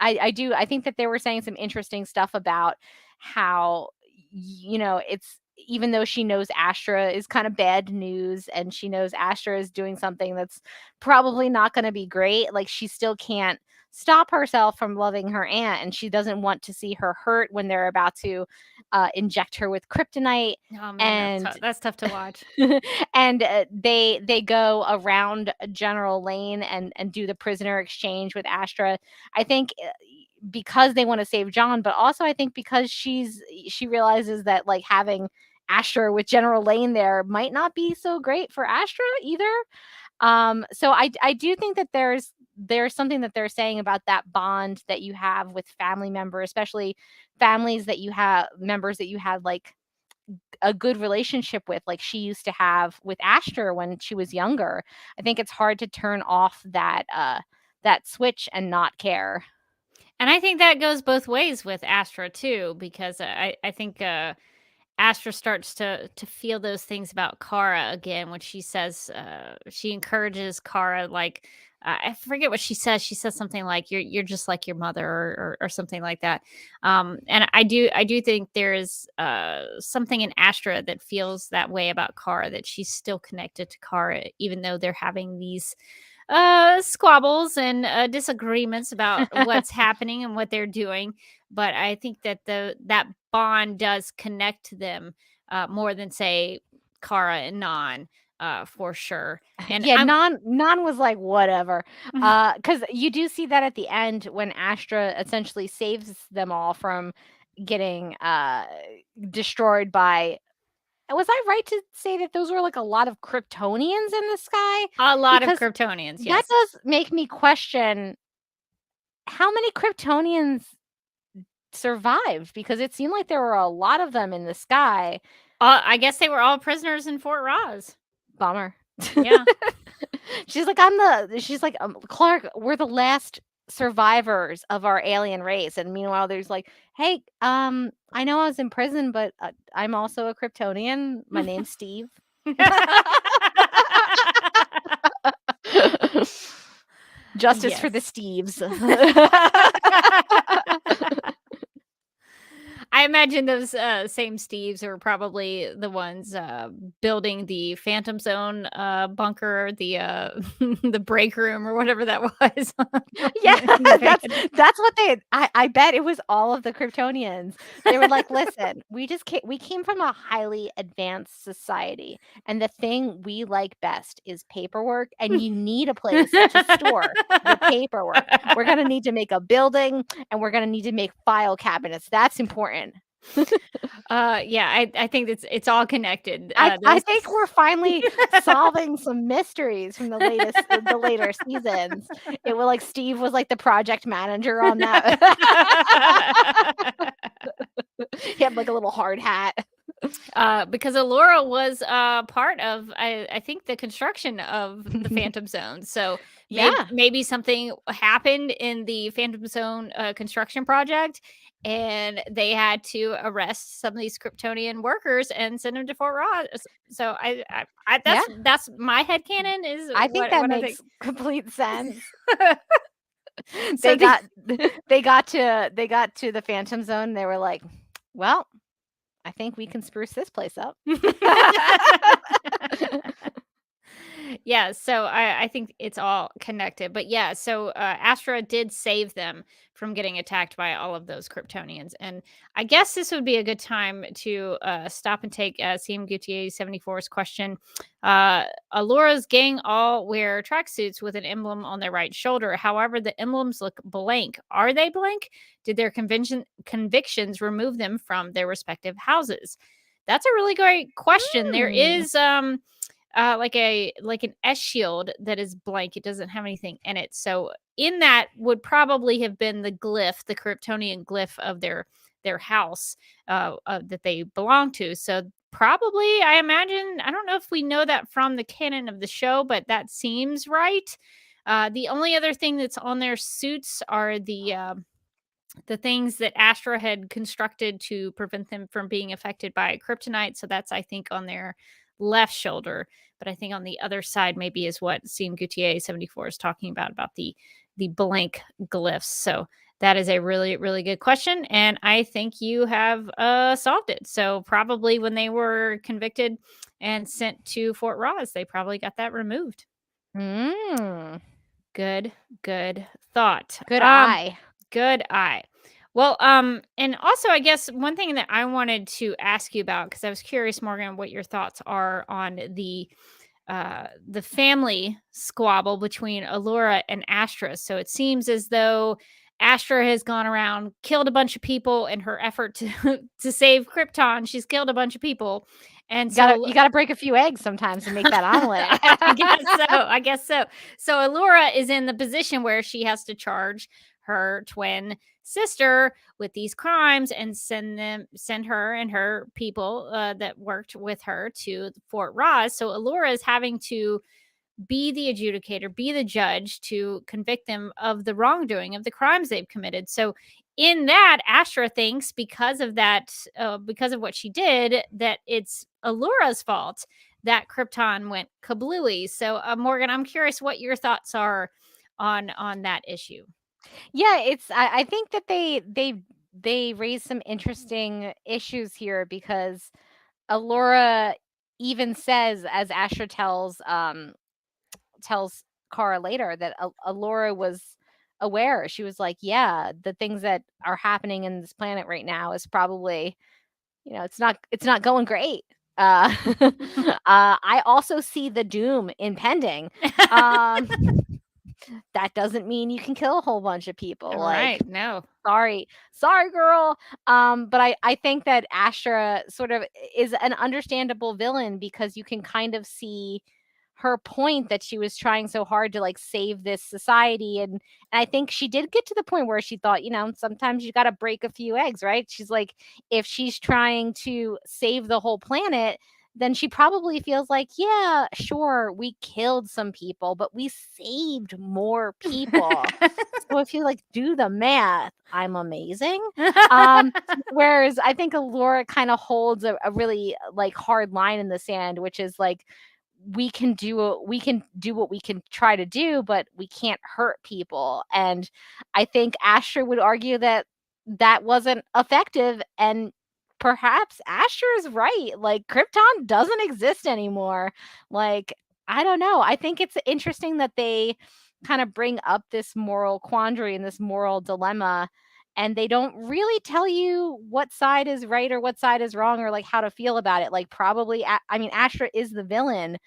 I think that they were saying some interesting stuff about how, it's, even though she knows Astra is kind of bad news and she knows Astra is doing something that's probably not going to be great, like she still can't stop herself from loving her aunt, and she doesn't want to see her hurt when they're about to inject her with kryptonite. Oh man, And that's tough to watch. and they go around General Lane and do the prisoner exchange with Astra. I think because they want to save John, but also I think because she realizes that like having Astra with General Lane there might not be so great for Astra either. So I do think that there's something that they're saying about that bond that you have with family members, especially families that you have members that you had like a good relationship with, like she used to have with Astra when she was younger. I think it's hard to turn off that switch and not care. And I think that goes both ways with Astra too, because I think Astra starts to feel those things about Kara again when she says she encourages Kara, like I forget what she says. She says something like "You're just like your mother" or something like that. And I do think there is something in Astra that feels that way about Kara, that she's still connected to Kara even though they're having these squabbles and disagreements about what's happening and what they're doing. But I think that that bond does connect them more than say Kara and Non, for sure. And yeah, Non was like whatever, because you do see that at the end when Astra essentially saves them all from getting destroyed by. Was I right to say that those were like a lot of Kryptonians in the sky? A lot of Because Kryptonians, that yes. does make me question how many Kryptonians survived, because it seemed like there were a lot of them in the sky. I guess they were all prisoners in Fort Ross. Bummer. Yeah. She's like, Clark, we're the last survivors of our alien race. And meanwhile, there's like, hey, I know I was in prison, but I'm also a Kryptonian. My name's Steve. Justice for the Steves. I imagine those same Steves are probably the ones building the Phantom Zone bunker, the the break room or whatever that was. Yeah, that's what they. I bet it was all of the Kryptonians. They were like, "Listen, we came from a highly advanced society, and the thing we like best is paperwork. And you need a place to store the paperwork. We're gonna need to make a building, and we're gonna need to make file cabinets. That's important." Yeah, I think it's all connected. I think we're finally solving some mysteries from the later seasons. It was like Steve was like the project manager on that. He had like a little hard hat. Because Allura was part of, I think, the construction of the Phantom Zone. So maybe something happened in the Phantom Zone construction project, and they had to arrest some of these Kryptonian workers and send them to Fort Ross. So that's my headcanon. Is I think that makes complete sense. So they got to the Phantom Zone. And they were like, well, I think we can spruce this place up. Yeah, so I think it's all connected. But yeah, so Astra did save them from getting attacked by all of those Kryptonians. And I guess this would be a good time to stop and take CM Gutier 74's question. Allura's gang all wear tracksuits with an emblem on their right shoulder. However, the emblems look blank. Are they blank? Did their convictions remove them from their respective houses? That's a really great question. There is like an S shield that is blank. It doesn't have anything in it. So in that would probably have been the glyph, the Kryptonian glyph of their house that they belong to. So probably, I imagine, I don't know if we know that from the canon of the show, but that seems right. The only other thing that's on their suits are the things that Astra had constructed to prevent them from being affected by kryptonite. So that's, I think, on their left shoulder. But I think on the other side maybe is what CM Gutier 74 is talking about the blank glyphs. So that is a really, really good question. And I think you have solved it. So probably when they were convicted and sent to Fort Ross, they probably got that removed. Good thought. Good eye. Good eye. Well, and also I guess one thing that I wanted to ask you about, because I was curious, Morgan, what your thoughts are on the family squabble between Allura and Astra. So it seems as though Astra has gone around, killed a bunch of people in her effort to to save Krypton. She's killed a bunch of people. And You gotta break a few eggs sometimes to make that omelet. I guess so. So Allura is in the position where she has to charge her twin sister with these crimes and send her and her people that worked with her to Fort Ross. So Allura is having to be the adjudicator, be the judge to convict them of the wrongdoing, of the crimes they've committed. So in that, Astra thinks because of that, because of what she did, that it's Allura's fault that Krypton went kablooey. So Morgan, I'm curious what your thoughts are on that issue. Yeah, I think that they raise some interesting issues here because Allura even says, as Astra tells Kara later, that Allura was aware. She was like, yeah, the things that are happening in this planet right now is probably, it's not going great. I also see the doom impending. That doesn't mean you can kill a whole bunch of people. Right. No. Sorry, girl. But I think that Astra sort of is an understandable villain because you can kind of see her point that she was trying so hard to like save this society. And I think she did get to the point where she thought, sometimes you got to break a few eggs, right? She's like, if she's trying to save the whole planet, then she probably feels like, yeah, sure, we killed some people, but we saved more people. So if you like do the math, I'm amazing. Whereas I think Allura kind of holds a really like hard line in the sand, which is like, we can do what we can try to do, but we can't hurt people. And I think Astra would argue that wasn't effective, and perhaps Astra is right. Like, Krypton doesn't exist anymore. Like, I don't know. I think it's interesting that they kind of bring up this moral quandary and this moral dilemma, and they don't really tell you what side is right or what side is wrong or like how to feel about it. Like, probably, I mean, Astra is the villain,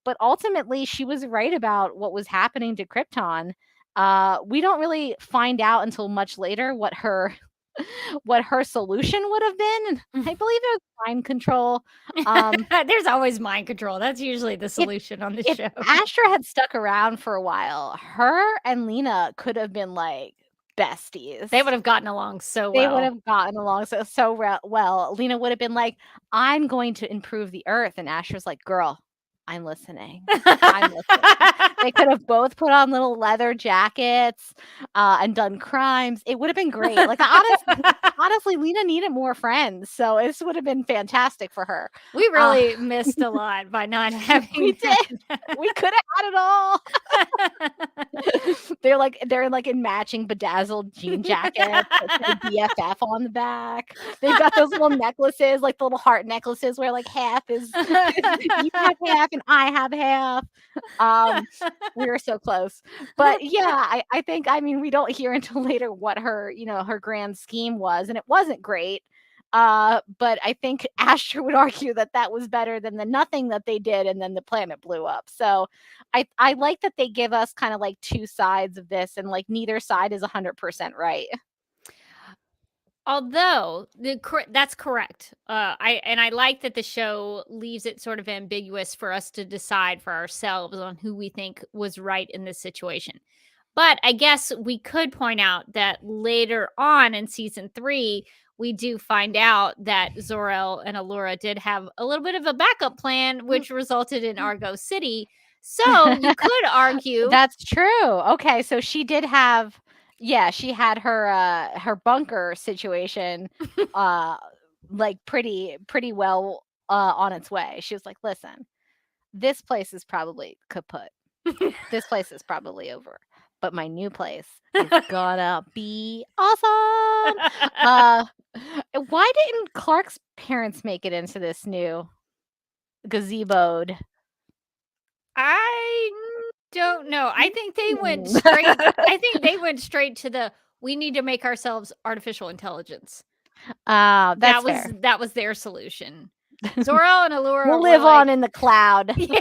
but ultimately she was right about what was happening to Krypton. We don't really find out until much later what her solution would have been. I believe it was mind control. There's always mind control. That's usually the solution on the show. If Astra had stuck around for a while, her and Lena could have been like besties. They would have gotten along so well. They would have gotten along so well. Lena would have been like, I'm going to improve the Earth. And Astra's like, girl, I'm listening. They could have both put on little leather jackets and done crimes. It would have been great. Like, honestly, Lena needed more friends, so this would have been fantastic for her. We really missed a lot by not having. We did. We could have had it all. They're like in matching bedazzled jean jackets with the BFF on the back. They've got those little necklaces, like the little heart necklaces, where like half is you have half and I have half. We were so close. But yeah, I think, I mean, we don't hear until later what her grand scheme was, and it wasn't great. But I think Astra would argue that was better than the nothing that they did, and then the planet blew up. So I like that they give us kind of like two sides of this, and like neither side is 100% right. Although that's correct. I like that the show leaves it sort of ambiguous for us to decide for ourselves on who we think was right in this situation. But I guess we could point out that later on in season 3, we do find out that Zor-El and Allura did have a little bit of a backup plan, which resulted in Argo City. So you could argue that's true. Okay, so she did have. Yeah, she had her bunker situation like pretty well on its way. She was like, listen, this place is probably kaput. This place is probably over. But my new place is gonna be awesome. Why didn't Clark's parents make it into this new gazeboed? don't know. I think they went straight. I think they went straight to the. We need to make ourselves artificial intelligence. That's fair. That was their solution. Zor-El and Allura We'll live on in the cloud. Yeah.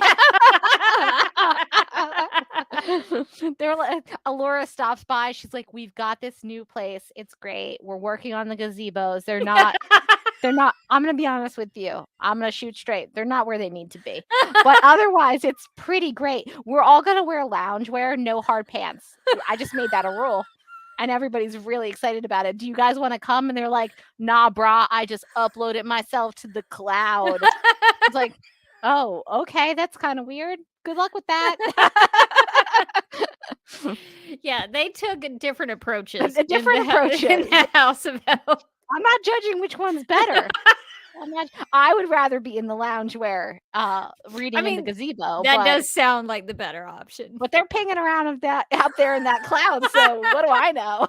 They're like, Allura stops by. She's like, "We've got this new place. It's great. We're working on the gazebos. They're not. I'm gonna be honest with you. I'm gonna shoot straight. They're not where they need to be. But otherwise, it's pretty great. We're all gonna wear loungewear, no hard pants. I just made that a rule." And everybody's really excited about it. Do you guys want to come? And they're like, "Nah, brah, I just uploaded myself to the cloud." It's like, oh, okay, that's kind of weird. Good luck with that. Yeah, they took different approaches. In the House of Hell. I'm not judging which one's better. I would rather be in the loungewear reading in the gazebo. That does sound like the better option. But they're pinging around of that out there in that cloud, so what do I know?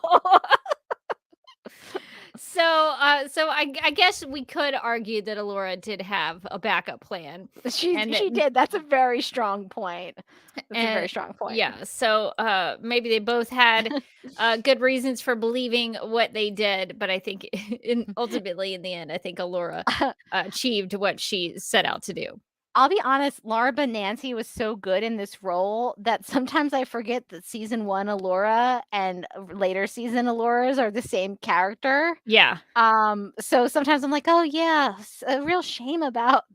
So I guess we could argue that Allura did have a backup plan. She did. That's a very strong point. Yeah. So maybe they both had good reasons for believing what they did, but I think ultimately in the end, I think Allura achieved what she set out to do. I'll be honest, Laura Benanti was so good in this role that sometimes I forget that season 1 Allura and later season Alluras are the same character. Yeah. So sometimes I'm like, oh yeah, a real shame about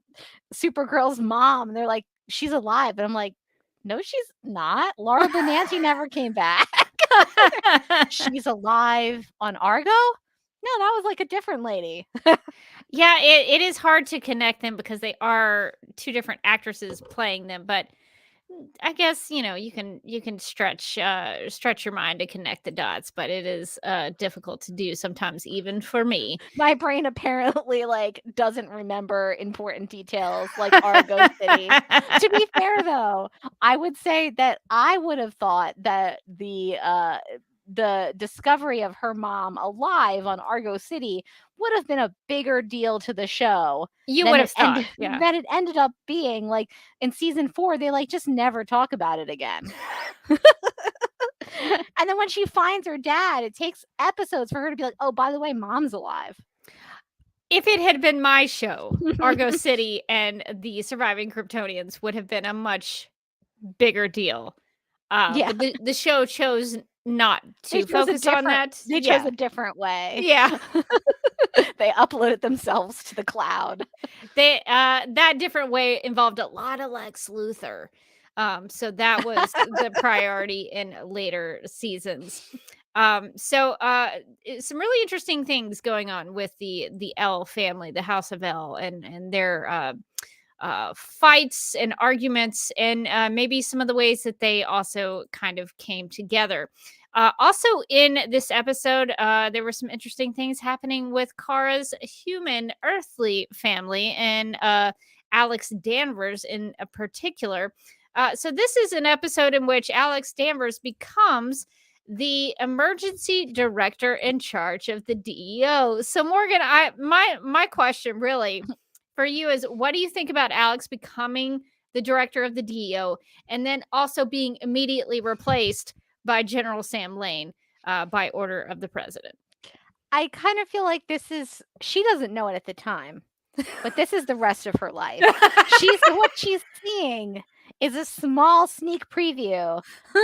Supergirl's mom. And they're like, she's alive. And I'm like, no, she's not. Laura Benanti never came back. She's alive on Argo? No, that was like a different lady. Yeah, it is hard to connect them because they are two different actresses playing them, but I guess you can stretch your mind to connect the dots, but it is difficult to do sometimes, even for me. My brain apparently doesn't remember important details like Argo City. To be fair, though, I would say that I would have thought that the discovery of her mom alive on Argo City would have been a bigger deal to the show. You would have thought, yeah. That it ended up being in season 4, they just never talk about it again. And then when she finds her dad, it takes episodes for her to be like, oh, by the way, mom's alive. If it had been my show, Argo City and the surviving Kryptonians would have been a much bigger deal. But the show chose not to focus on that. They chose a different way. Yeah. They uploaded themselves to the cloud. That different way involved a lot of Lex Luthor. So that was the priority in later seasons. So some really interesting things going on with the El family, the House of El, and their fights and arguments, and maybe some of the ways that they also kind of came together. Also in this episode, there were some interesting things happening with Kara's human earthly family and Alex Danvers in particular. So this is an episode in which Alex Danvers becomes the emergency director in charge of the DEO. So Morgan, my question really for you is, what do you think about Alex becoming the director of the DEO and then also being immediately replaced by General Sam Lane by order of the president? I kind of feel like she doesn't know it at the time, but this is the rest of her life. What she's seeing is a small sneak preview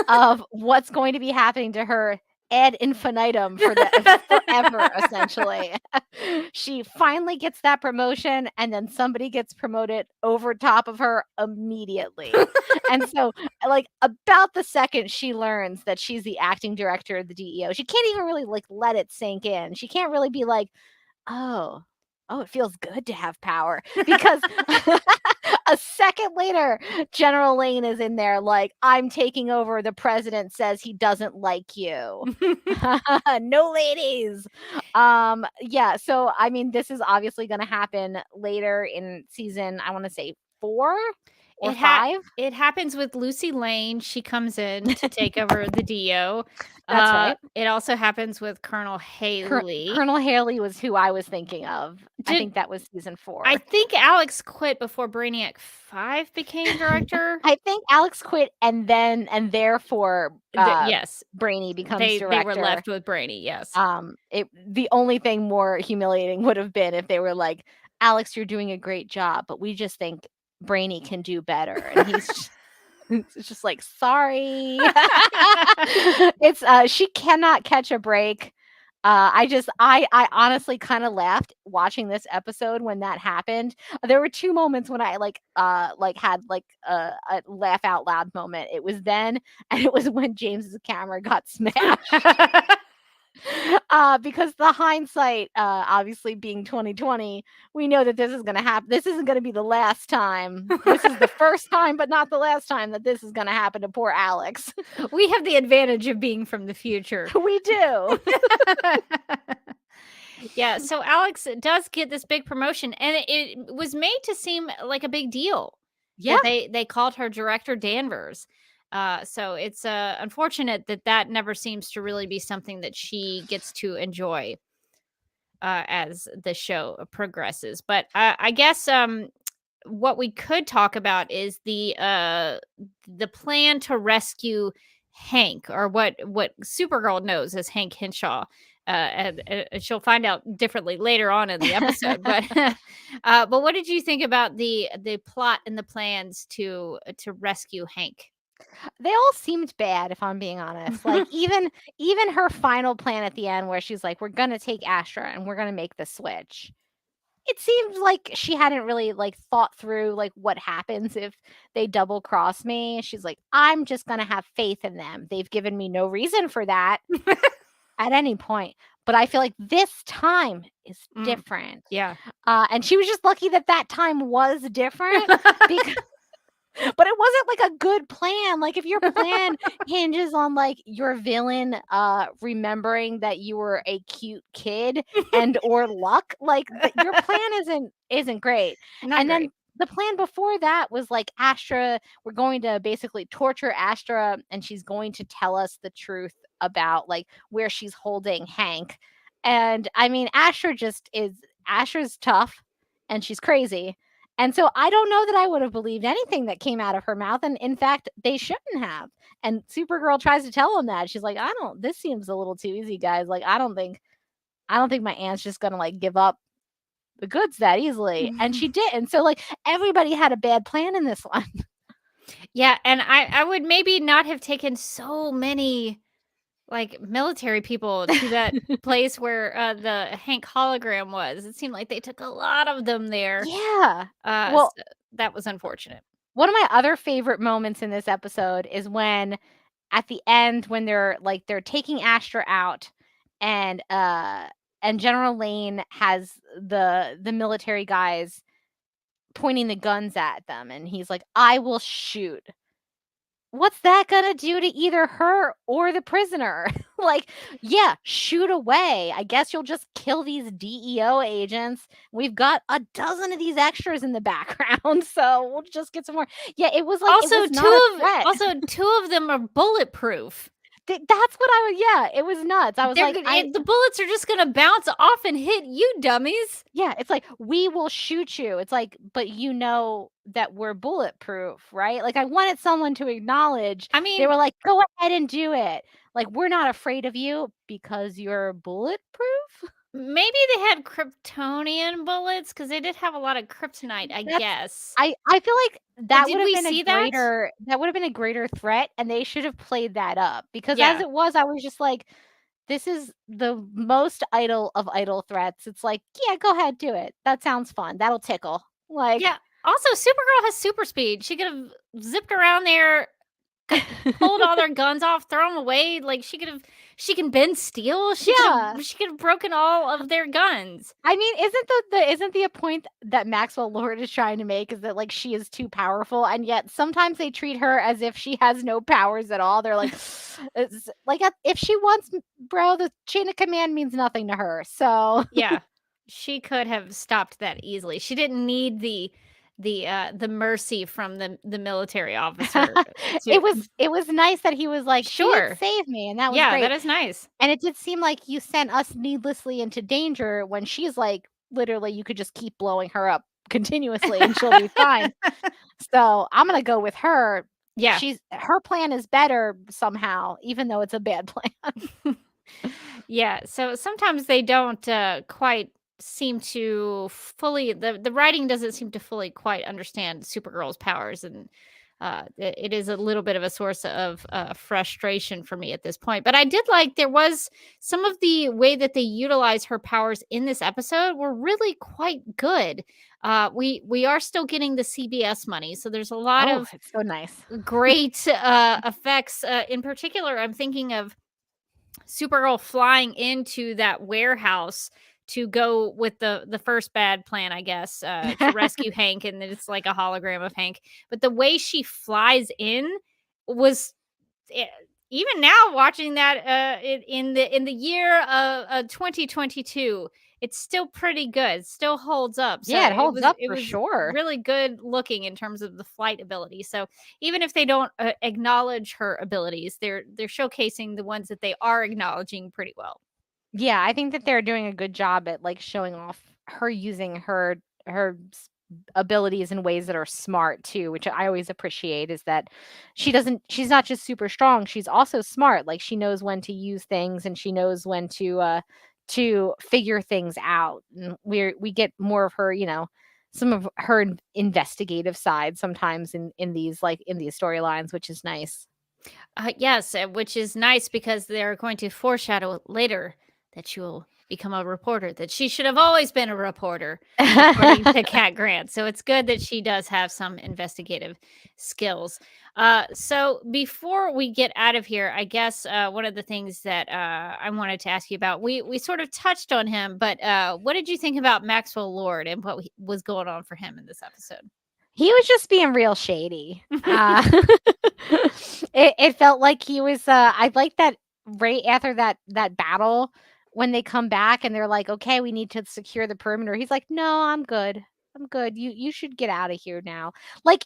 of what's going to be happening to her ad infinitum forever, essentially. She finally gets that promotion, and then somebody gets promoted over top of her immediately. And so, about the second she learns that she's the acting director of the DEO, she can't even really let it sink in. She can't really be like, oh, it feels good to have power, because a second later, General Lane is in there I'm taking over. The president says he doesn't like you. No ladies. Yeah. So, this is obviously going to happen later in season, I want to say 4. or 5. It happens with Lucy Lane. She comes in to take over the DO. That's right. It also happens with Colonel Haley. Colonel Haley was who I was thinking of. I Did- think that was season 4. I think Alex quit before Brainiac 5 became director. I think Alex quit and therefore Yes, Brainy becomes they director. were left with Brainy. Yes. The only thing more humiliating would have been if they were like, Alex, you're doing a great job, but we just think Brainy can do better. And he's it's just like, sorry. It's she cannot catch a break. I honestly kind of laughed watching this episode when that happened. There were 2 moments when I had a laugh out loud moment. It was then, and it was when James's camera got smashed. Because the hindsight, obviously being 2020, we know that this is going to happen. This isn't going to be the last time. This is the first time, but not the last time that this is going to happen to poor Alex. We have the advantage of being from the future. We do. Yeah, so Alex does get this big promotion, and it was made to seem like a big deal. Yeah. They called her Director Danvers. So it's unfortunate that never seems to really be something that she gets to enjoy as the show progresses. But I guess what we could talk about is the plan to rescue Hank, or what Supergirl knows as Hank Henshaw. And she'll find out differently later on in the episode. But what did you think about the plot and the plans to rescue Hank? They all seemed bad, if I'm being honest. Like even her final plan at the end, where she's like, "We're gonna take Astra and we're gonna make the switch." It seems like she hadn't really thought through what happens if they double cross me. She's like, "I'm just gonna have faith in them. They've given me no reason for that at any point." But I feel like this time is different. Yeah. And she was just lucky that time was different because. But it wasn't a good plan. If your plan hinges on your villain remembering that you were a cute kid and or luck, your plan isn't great. Then the plan before that was Astra, we're going to basically torture Astra, and she's going to tell us the truth about where she's holding Hank. And I mean, Astra's tough and she's crazy. And so I don't know that I would have believed anything that came out of her mouth. And in fact, they shouldn't have. And Supergirl tries to tell him that. She's like, this seems a little too easy, guys. I don't think my aunt's just going to give up the goods that easily. And she did. And so everybody had a bad plan in this one. Yeah. And I would maybe not have taken so many military people to that place where the Hank hologram was. It seemed like they took a lot of them there. Yeah. So that was unfortunate. One of my other favorite moments in this episode is when at the end, when they're taking Astra out, and General Lane has the military guys pointing the guns at them, and he's like, "I will shoot." What's that gonna do to either her or the prisoner? Yeah, shoot away. I guess you'll just kill these DEO agents. We've got a dozen of these extras in the background, so we'll just get some more. Yeah, it was also two of them are bulletproof. That's what it was nuts. I was the bullets are just gonna bounce off and hit you, dummies. Yeah, it's we will shoot you. It's but you know that we're bulletproof, right? I wanted someone to acknowledge. I mean, they were go ahead and do it. We're not afraid of you because you're bulletproof. Maybe they had Kryptonian bullets because they did have a lot of kryptonite, I guess. I feel that would have been that would have been a greater threat, and they should have played that up, because Yeah. as it was, I was just this is the most idle of idle threats. It's yeah, go ahead, do it. That sounds fun. That'll tickle. Yeah. Also, Supergirl has super speed. She could have zipped around there, pulled all their guns off, throw them away. She can bend steel. She could have broken all of their guns. I mean, isn't the point that Maxwell Lord is trying to make is that she is too powerful, and yet sometimes they treat her as if she has no powers at all. They're if she wants, bro, the chain of command means nothing to her. So Yeah, she could have stopped that easily. She didn't need the mercy from the military officer. It was nice that he was like, "She Sure. did save me," and that was Yeah, great. that is nice. And it did seem like you sent us needlessly into danger when she's like, literally, you could just keep blowing her up continuously and she'll be fine. So I'm gonna go with her. Yeah. Her plan is better somehow, even though it's a bad plan. Yeah, so sometimes they don't quite seem to fully the writing doesn't seem to fully quite understand Supergirl's powers, and it is a little bit of a source of frustration for me at this point. But I did like there was some of the way that they utilize her powers in this episode were really quite good. We are still getting the CBS money, so there's a lot of it's so nice. great effects. In particular, I'm thinking of Supergirl flying into that warehouse to go with the first bad plan, I guess, to rescue Hank, and then it's like a hologram of Hank. But the way she flies in was even now watching that in the year of 2022, it's still pretty good. It still holds up. So Yeah, it holds up it for was sure. really good looking in terms of the flight ability. So even if they don't acknowledge her abilities, they're showcasing the ones that they are acknowledging pretty well. Yeah, I think that they're doing a good job at like showing off her using her abilities in ways that are smart too, which I always appreciate, is that she's not just super strong, she's also smart. Like she knows when to use things and she knows when to figure things out. And we get more of her, some of her investigative side sometimes in these storylines, which is nice. Yes, which is nice because they're going to foreshadow later that she'll become a reporter, that she should have always been a reporter, according to Cat Grant. So it's good that she does have some investigative skills. So before we get out of here, I guess one of the things that I wanted to ask you about, we sort of touched on him, but what did you think about Maxwell Lord and what was going on for him in this episode? He was just being real shady. It felt like he was. I like that right after that battle when they come back and they're like, "Okay, we need to secure the perimeter." He's like, "No, I'm good. I'm good. You should get out of here now." Like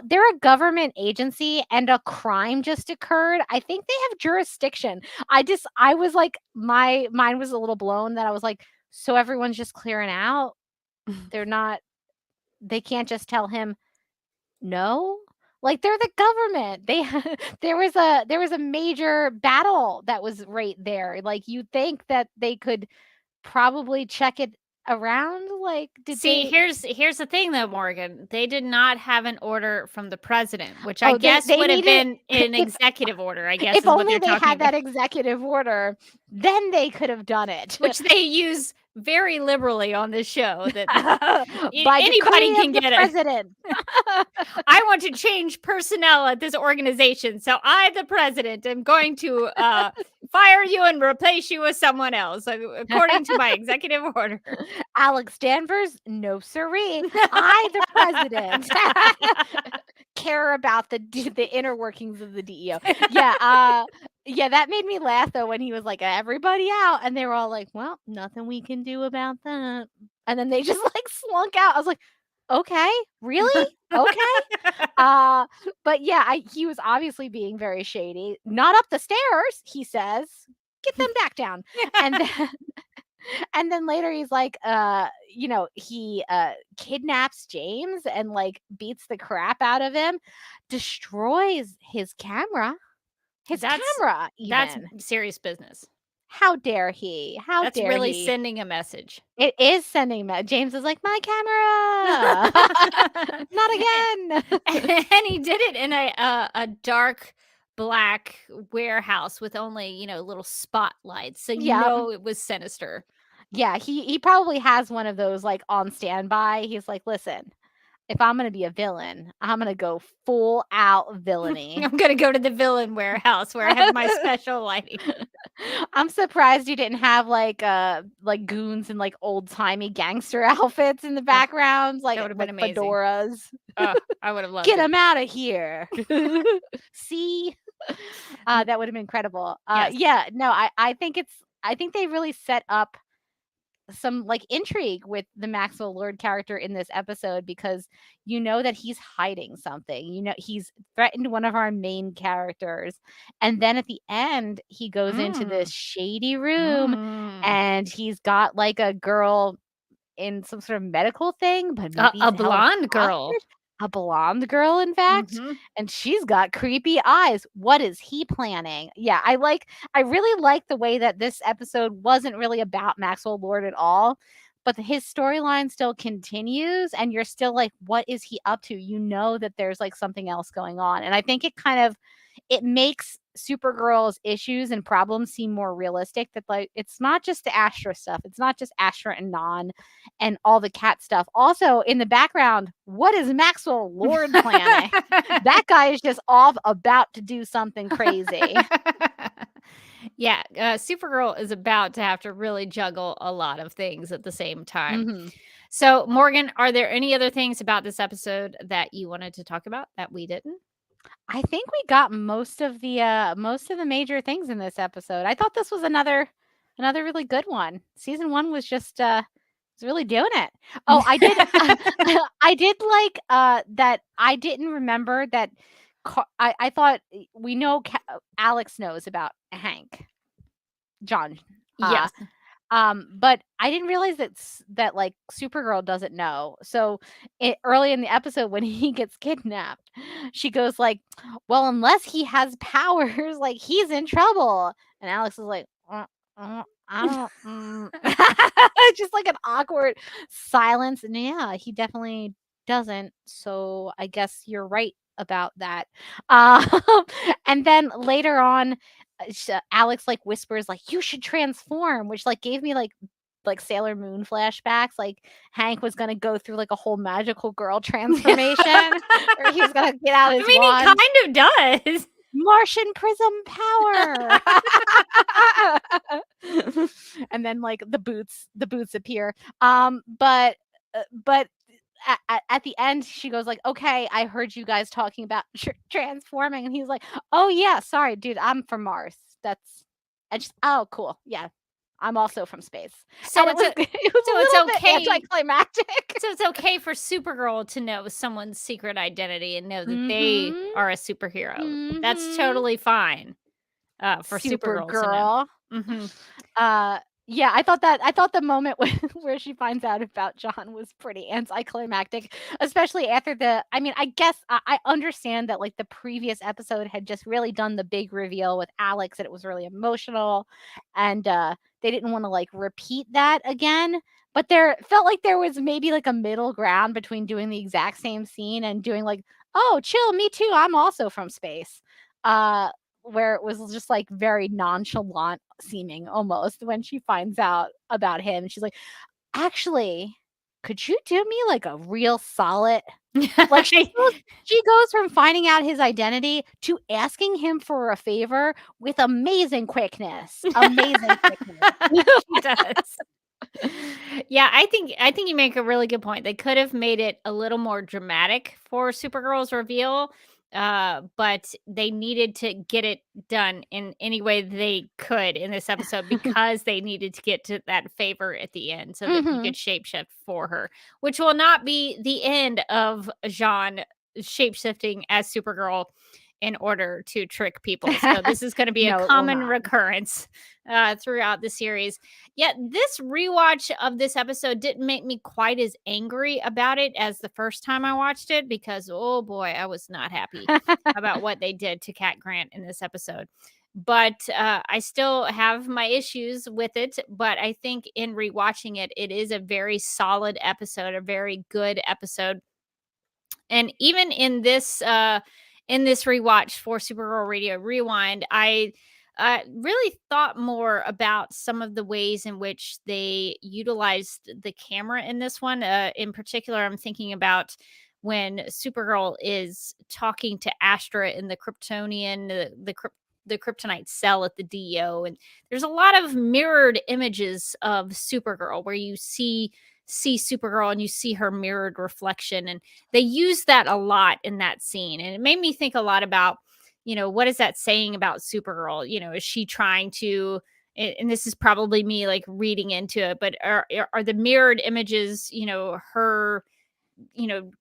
they're a government agency and a crime just occurred. I think they have jurisdiction. I was like, my mind was a little blown that I was like, so everyone's just clearing out. They can't just tell him no. Like they're the government. There was a major battle that was right there. Like you'd think that they could probably check it around. Like here's the thing though, Morgan. They did not have an order from the president, which Oh, I guess they would have needed- been an executive order, I guess, if is what only they're they talking had that about. executive order, then they could have done it. Which they use very liberally on this show. That By anybody decree can of the get it. president. I want to change personnel at this organization, so I, the president, am going to fire you and replace you with someone else, according to my executive order. Alex Danvers, no siree. I, the president, care about the inner workings of the DEO. Yeah, that made me laugh though when he was like, "Everybody out," and they were all like, "Well, nothing we can do about that." And then they just like slunk out. I was like, "Okay, really? Okay." But yeah, he was obviously being very shady. Not up the stairs, he says. Get them back down. And then later he's like, he kidnaps James and like beats the crap out of him, destroys his camera. Camera, even. That's serious business. How dare he? That's really sending a message. It is sending James is like, my camera, not again. And he did it in a dark black warehouse with only little spotlights, so it was sinister. Yeah, he probably has one of those like on standby. He's like, listen, if I'm going to be a villain, I'm going to go full out villainy. I'm going to go to the villain warehouse where I have my special lighting. I'm surprised you didn't have like goons in like old timey gangster outfits in the backgrounds, like, that would have been amazing. Fedoras. I would have loved Get it. him out of here. See, that would have been incredible. Yes. Yeah, no, I think they really set up like intrigue with the Maxwell Lord character in this episode, because you know that he's hiding something. You know, he's threatened one of our main characters. And then at the end, he goes into this shady room and he's got like a girl in some sort of medical thing, but maybe A blonde girl. A blonde girl, in fact, and she's got creepy eyes. What is he planning? Yeah, I really like the way that this episode wasn't really about Maxwell Lord at all, but his storyline still continues, and you're still like, what is he up to? You know that there's like something else going on, and I think it makes Supergirl's issues and problems seem more realistic, that like it's not just the Astra stuff. It's not just Astra and Non and all the cat stuff. Also in the background, what is Maxwell Lord planning? That guy is just off about to do something crazy. Yeah, Supergirl is about to have to really juggle a lot of things at the same time. So Morgan, are there any other things about this episode that you wanted to talk about that we didn't? I think we got most of the major things in this episode. I thought this was another really good one. Season 1 was just was really doing it. Oh, I did I did like that I didn't remember that I thought we know Alex knows about Hank. John. Yes. But I didn't realize that like Supergirl doesn't know. So early in the episode when he gets kidnapped, she goes like, well, unless he has powers, like he's in trouble. And Alex is like, I don't just like an awkward silence. And yeah, he definitely doesn't. So I guess you're right about that. And then later on, Alex like whispers like, you should transform, which like gave me like Sailor Moon flashbacks. Like Hank was gonna go through like a whole magical girl transformation where he's gonna get out his wand. He kind of does. Martian prism power. And then like the boots appear. But at the end, she goes like, okay, I heard you guys talking about transforming. And he's like, oh yeah, sorry, dude, I'm from Mars. Oh, cool. Yeah, I'm also from space. So it's okay. Anticlimactic. So it's okay for Supergirl to know someone's secret identity and know that they are a superhero. That's totally fine for Supergirl to know. Yeah, I thought the moment where she finds out about John was pretty anticlimactic, especially after I guess I understand that like the previous episode had just really done the big reveal with Alex, and it was really emotional, and they didn't want to like repeat that again. But there felt like there was maybe like a middle ground between doing the exact same scene and doing like, oh, chill, me too, I'm also from space. Where it was just like very nonchalant seeming almost when she finds out about him. And she's like, actually, could you do me like a real solid? Like she goes from finding out his identity to asking him for a favor with amazing quickness. Amazing quickness. She does. Yeah, I think you make a really good point. They could have made it a little more dramatic for Supergirl's reveal. But they needed to get it done in any way they could in this episode because they needed to get to that favor at the end so that he could shapeshift for her, which will not be the end of Jean shapeshifting as Supergirl in order to trick people. So this is going to be a common recurrence throughout the series. Yet this rewatch of this episode didn't make me quite as angry about it as the first time I watched it, because oh boy, I was not happy about what they did to Cat Grant in this episode. But I still have my issues with it. But I think in rewatching it, it is a very solid episode, a very good episode. And even in this rewatch for Supergirl Radio Rewind, I really thought more about some of the ways in which they utilized the camera in this one. In particular, I'm thinking about when Supergirl is talking to Astra in the Kryptonian, the kryptonite cell at the DEO. And there's a lot of mirrored images of Supergirl where you see Supergirl and you see her mirrored reflection, and they use that a lot in that scene. And it made me think a lot about, what is that saying about Supergirl? Is she trying to, and this is probably me like reading into it, but are the mirrored images, her,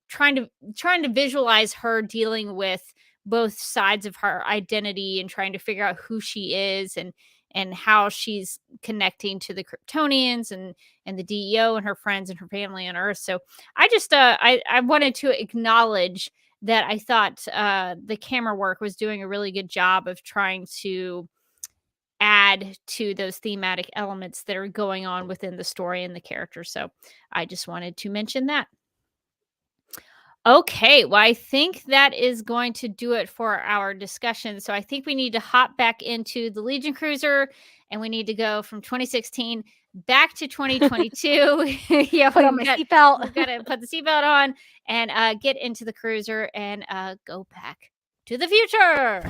trying to visualize her dealing with both sides of her identity and trying to figure out who she is and how she's connecting to the Kryptonians and the DEO and her friends and her family on Earth. So I just I wanted to acknowledge that I thought the camera work was doing a really good job of trying to add to those thematic elements that are going on within the story and the characters. So I just wanted to mention that. Okay, well, I think that is going to do it for our discussion. So I think we need to hop back into the Legion Cruiser, and we need to go from 2016 back to 2022. Yeah, Put on my seatbelt. We've got to put the seatbelt on and get into the cruiser and go back to the future.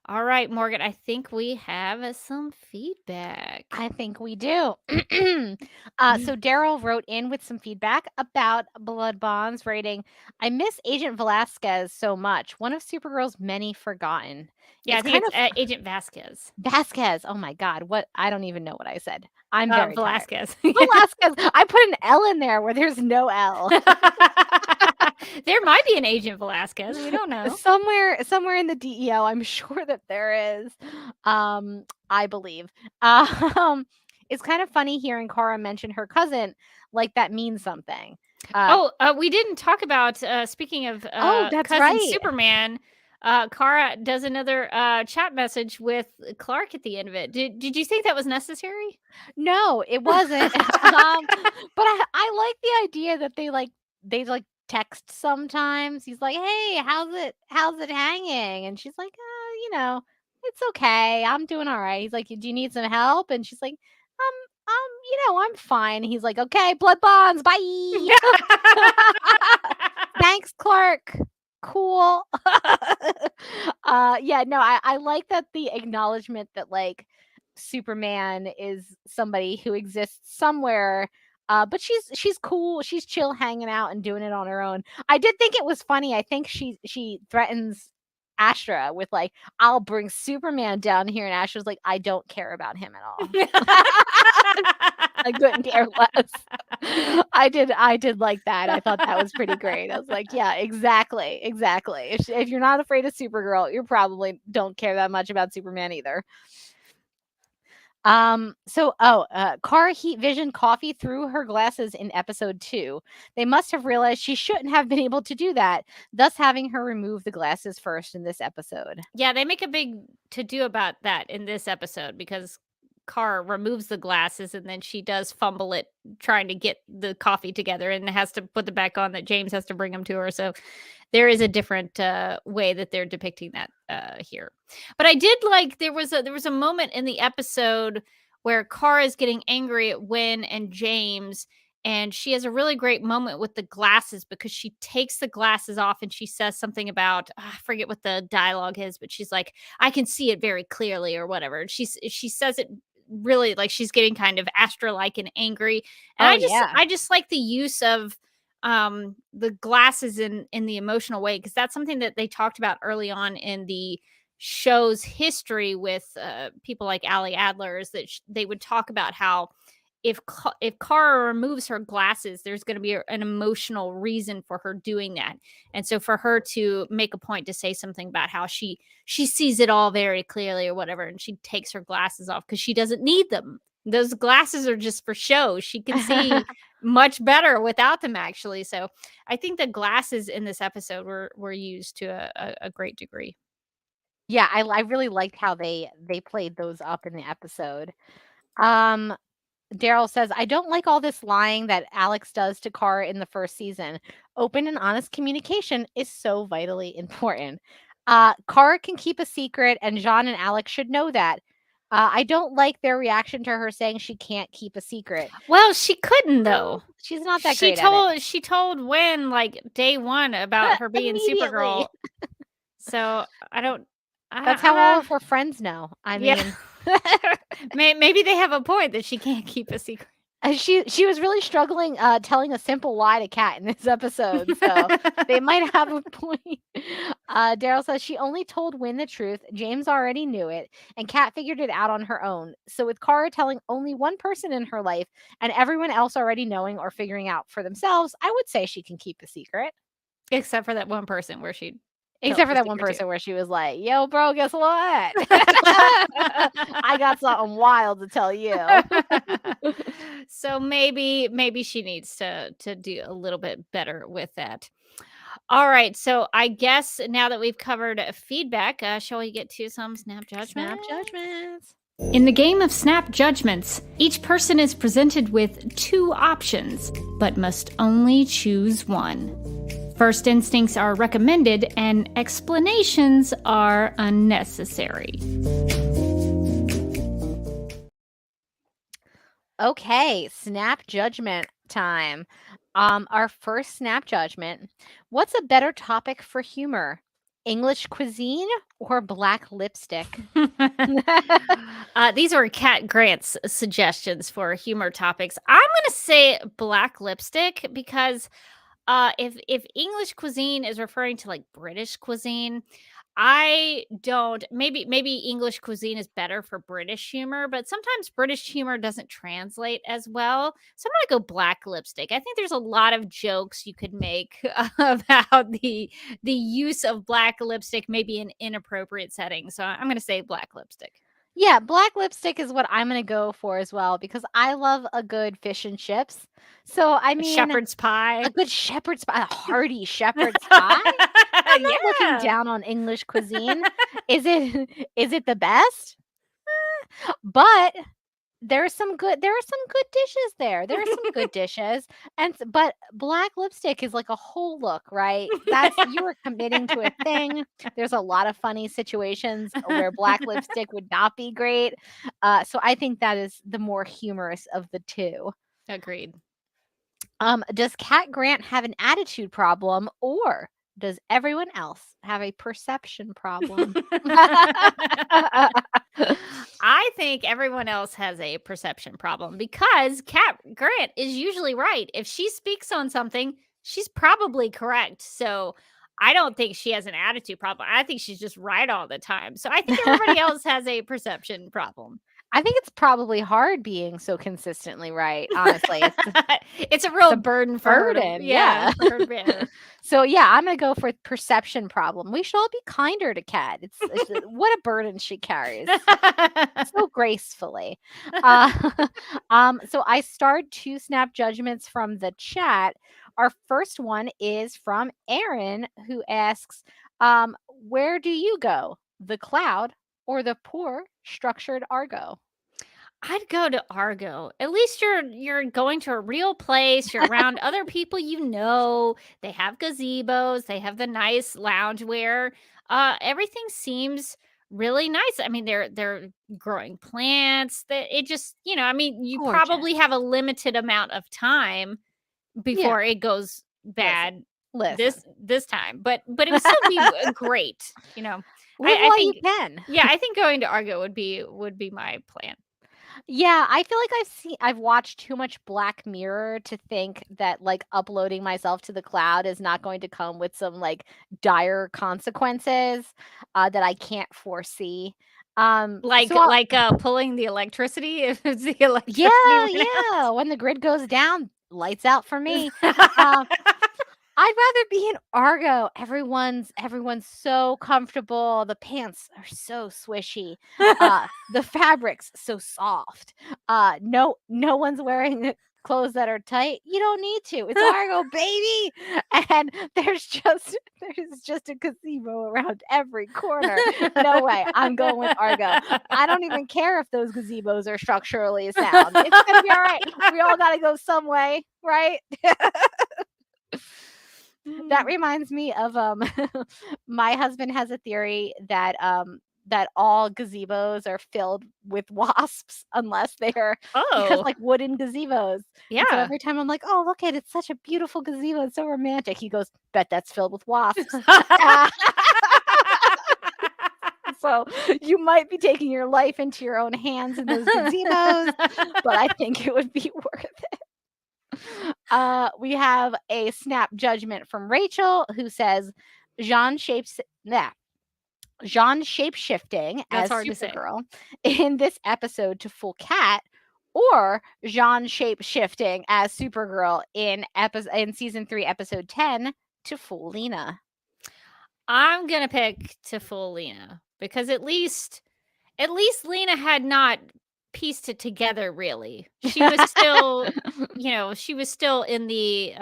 All right, Morgan, I think we have some feedback. I think we do. So Daryl wrote in with some feedback about Blood Bonds, writing, I miss Agent Velasquez so much. One of Supergirl's many forgotten. Yeah, I think it's Agent Vasquez. Vasquez. Oh my God. What? I don't even know what I said. I'm very Velasquez. Velasquez. I put an L in there where there's no L. There might be an Agent Velasquez. We don't know. Somewhere in the DEO, I'm sure that there is. I believe. It's kind of funny hearing Kara mention her cousin, like that means something. We didn't talk about speaking of that's cousin right. Superman. Kara does another chat message with Clark at the end of it. Did you think that was necessary? No, it wasn't. But I like the idea that they text sometimes. He's like, "Hey, how's it hanging?" And she's like, it's okay. I'm doing all right." He's like, "Do you need some help?" And she's like, I'm fine." He's like, "Okay, Blood Bonds, bye." Thanks, Clark. Cool. I like that the acknowledgement that like Superman is somebody who exists somewhere. But she's cool. She's chill, hanging out and doing it on her own. I did think it was funny. I think she threatens Astra with like, "I'll bring Superman down here," and Astra's like, "I don't care about him at all." I couldn't care less. I did like that. I thought that was pretty great. I was like, yeah, exactly. If you're not afraid of Supergirl, you probably don't care that much about Superman either. Kara heat vision coffee through her glasses in episode 2. They must have realized she shouldn't have been able to do that, thus having her remove the glasses first in this episode. Yeah, they make a big to-do about that in this episode because Kara removes the glasses and then she does fumble it trying to get the coffee together and has to put them back on, that James has to bring them to her. So there is a different way that they're depicting that here. But I did like there was a moment in the episode where Kara is getting angry at Wynn and James, and she has a really great moment with the glasses because she takes the glasses off and she says something about, I forget what the dialogue is, but she's like, "I can see it very clearly," or whatever. And she says it really like she's getting kind of Astra-like and angry. And I just like the use of the glasses in the emotional way, because that's something that they talked about early on in the show's history with people like Ali Adler, is that they would talk about how if Kara removes her glasses, there's going to be an emotional reason for her doing that. And so for her to make a point to say something about how she sees it all very clearly or whatever, and she takes her glasses off because she doesn't need them. Those glasses are just for show. She can see much better without them, actually. So I think the glasses in this episode were used to a great degree. Yeah, I really liked how they played those up in the episode. Daryl says, "I don't like all this lying that Alex does to Kara in the first season. Open and honest communication is so vitally important. Kara can keep a secret, and Jean and Alex should know that. I don't like their reaction to her saying she can't keep a secret." Well, she couldn't though. She's not that great at it. She told Wynn like day one about her being Supergirl. So That's how all of her friends know. I mean, maybe they have a point that she can't keep a secret. She was really struggling telling a simple lie to Kat in this episode, so they might have a point. Daryl says she only told Wynn the truth. James already knew it, and Kat figured it out on her own. So with Kara telling only one person in her life and everyone else already knowing or figuring out for themselves, I would say she can keep a secret. Except for that one person where she Except for that one person where she was like, yo, bro, guess what? I got something wild to tell you. So maybe she needs to do a little bit better with that. All right. So I guess now that we've covered feedback, shall we get to some snap judgments? Snap judgments. In the game of snap judgments, each person is presented with 2 options, but must only choose one. First instincts are recommended and explanations are unnecessary. Okay, snap judgment time. Our first snap judgment. What's a better topic for humor? English cuisine or black lipstick? These were Kat Grant's suggestions for humor topics. I'm going to say black lipstick because if English cuisine is referring to like British cuisine, I don't maybe English cuisine is better for British humor, but sometimes British humor doesn't translate as well. So I'm gonna go black lipstick. I think there's a lot of jokes you could make about the use of black lipstick, maybe in inappropriate settings. So I'm gonna say black lipstick. Yeah, black lipstick is what I'm going to go for as well because I love a good fish and chips. So, I mean, Shepherd's pie. A good shepherd's pie, a hearty shepherd's pie. I'm not looking down on English cuisine. Is it the best? But there are some good dishes there. There are some good dishes. But black lipstick is like a whole look, right? You are committing to a thing. There's a lot of funny situations where black lipstick would not be great. So I think that is the more humorous of the two. Agreed. Does Kat Grant have an attitude problem or does everyone else have a perception problem? I think everyone else has a perception problem because Kat Grant is usually right. If she speaks on something, she's probably correct. So I don't think she has an attitude problem. I think she's just right all the time. So I think everybody else has a perception problem. I think it's probably hard being so consistently right, honestly. It's a real burden for her. Yeah. So yeah, I'm going to go for perception problem. We should all be kinder to Kat. It's what a burden she carries so gracefully. So I starred 2 snap judgments from the chat. Our first one is from Aaron, who asks, where do you go? The cloud or the poor structured Argo? I'd go to Argo. At least you're going to a real place. You're around other people you know. They have gazebos. They have the nice loungewear. Everything seems really nice. I mean, they're growing plants. That it just, I mean, you Gorgeous. probably have a limited amount of time before it goes bad. Listen. This time, but it would still be great. I think you can. Yeah, I think going to Argo would be my plan. Yeah, I feel like I've watched too much Black Mirror to think that like uploading myself to the cloud is not going to come with some like dire consequences that I can't foresee. Pulling the electricity if it's the electricity. Yeah. When the grid goes down, lights out for me. I'd rather be in Argo. Everyone's so comfortable. The pants are so swishy. The fabric's so soft. No one's wearing clothes that are tight. You don't need to. It's Argo, baby. And there's just a gazebo around every corner. No way. I'm going with Argo. I don't even care if those gazebos are structurally sound. It's gonna be all right. We all gotta go some way, right? That reminds me of my husband has a theory that that all gazebos are filled with wasps unless they're because like wooden gazebos. Yeah. And so every time I'm like, oh, look at it, it's such a beautiful gazebo, it's so romantic. He goes, bet that's filled with wasps. So you might be taking your life into your own hands in those gazebos, but I think it would be worth it. We have a snap judgment from Rachel who says, Jean shape-shifting That's as hard to say. Supergirl in this episode to full Cat, or Jean shape-shifting as Supergirl in season 3, episode 10 to full Lena? I'm gonna pick to full Lena because at least Lena had not pieced it together really. She was still, she was still in the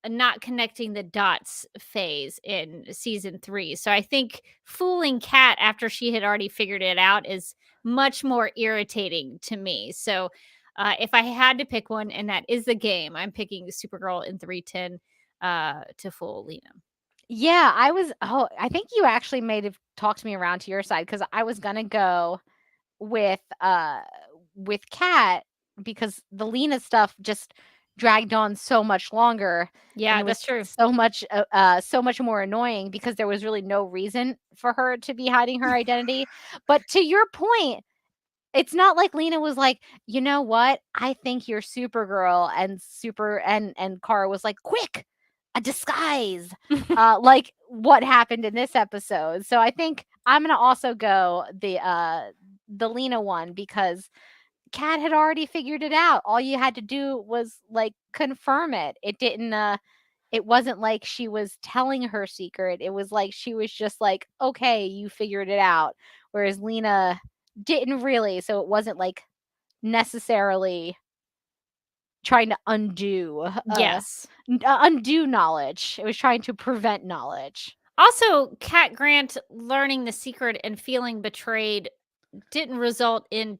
not connecting the dots phase in season 3. So I think fooling Kat after she had already figured it out is much more irritating to me. So if I had to pick one, and that is the game, I'm picking Supergirl in 310 to fool Lena. Yeah, I think you actually may have talked me around to your side, because I was gonna go with Kat, because the Lena stuff just dragged on so much longer. Yeah, and it that's was true. so much more annoying because there was really no reason for her to be hiding her identity. But to your point, it's not like Lena was like, you know what? I think you're Supergirl, and Kara was like, quick, a disguise. Like what happened in this episode. So I think I'm gonna also go the Lena one, because Kat had already figured it out. All you had to do was like confirm it. It wasn't like she was telling her secret. It was like she was just like, okay, you figured it out. Whereas Lena didn't really. So it wasn't like necessarily trying to undo undo knowledge. It was trying to prevent knowledge. Also, Kat Grant learning the secret and feeling betrayed didn't result in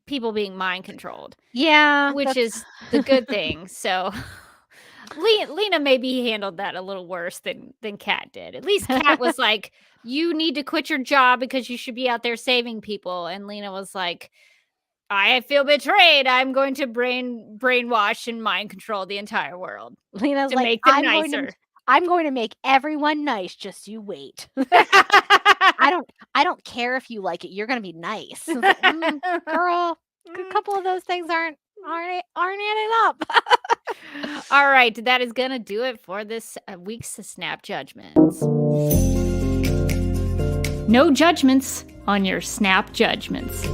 people being mind controlled. Yeah, which is the good thing. So Lena maybe handled that a little worse than Kat did. At least Kat was like, you need to quit your job because you should be out there saving people. And Lena was like, I feel betrayed. I'm going to brainwash and mind control the entire world. Lena's to like, make them nicer. I'm going to make everyone nice. Just you wait. I don't care if you like it. You're going to be nice. Like, girl, a couple of those things aren't adding up. All right, that is going to do it for this week's Snap Judgments. No judgments on your Snap Judgments.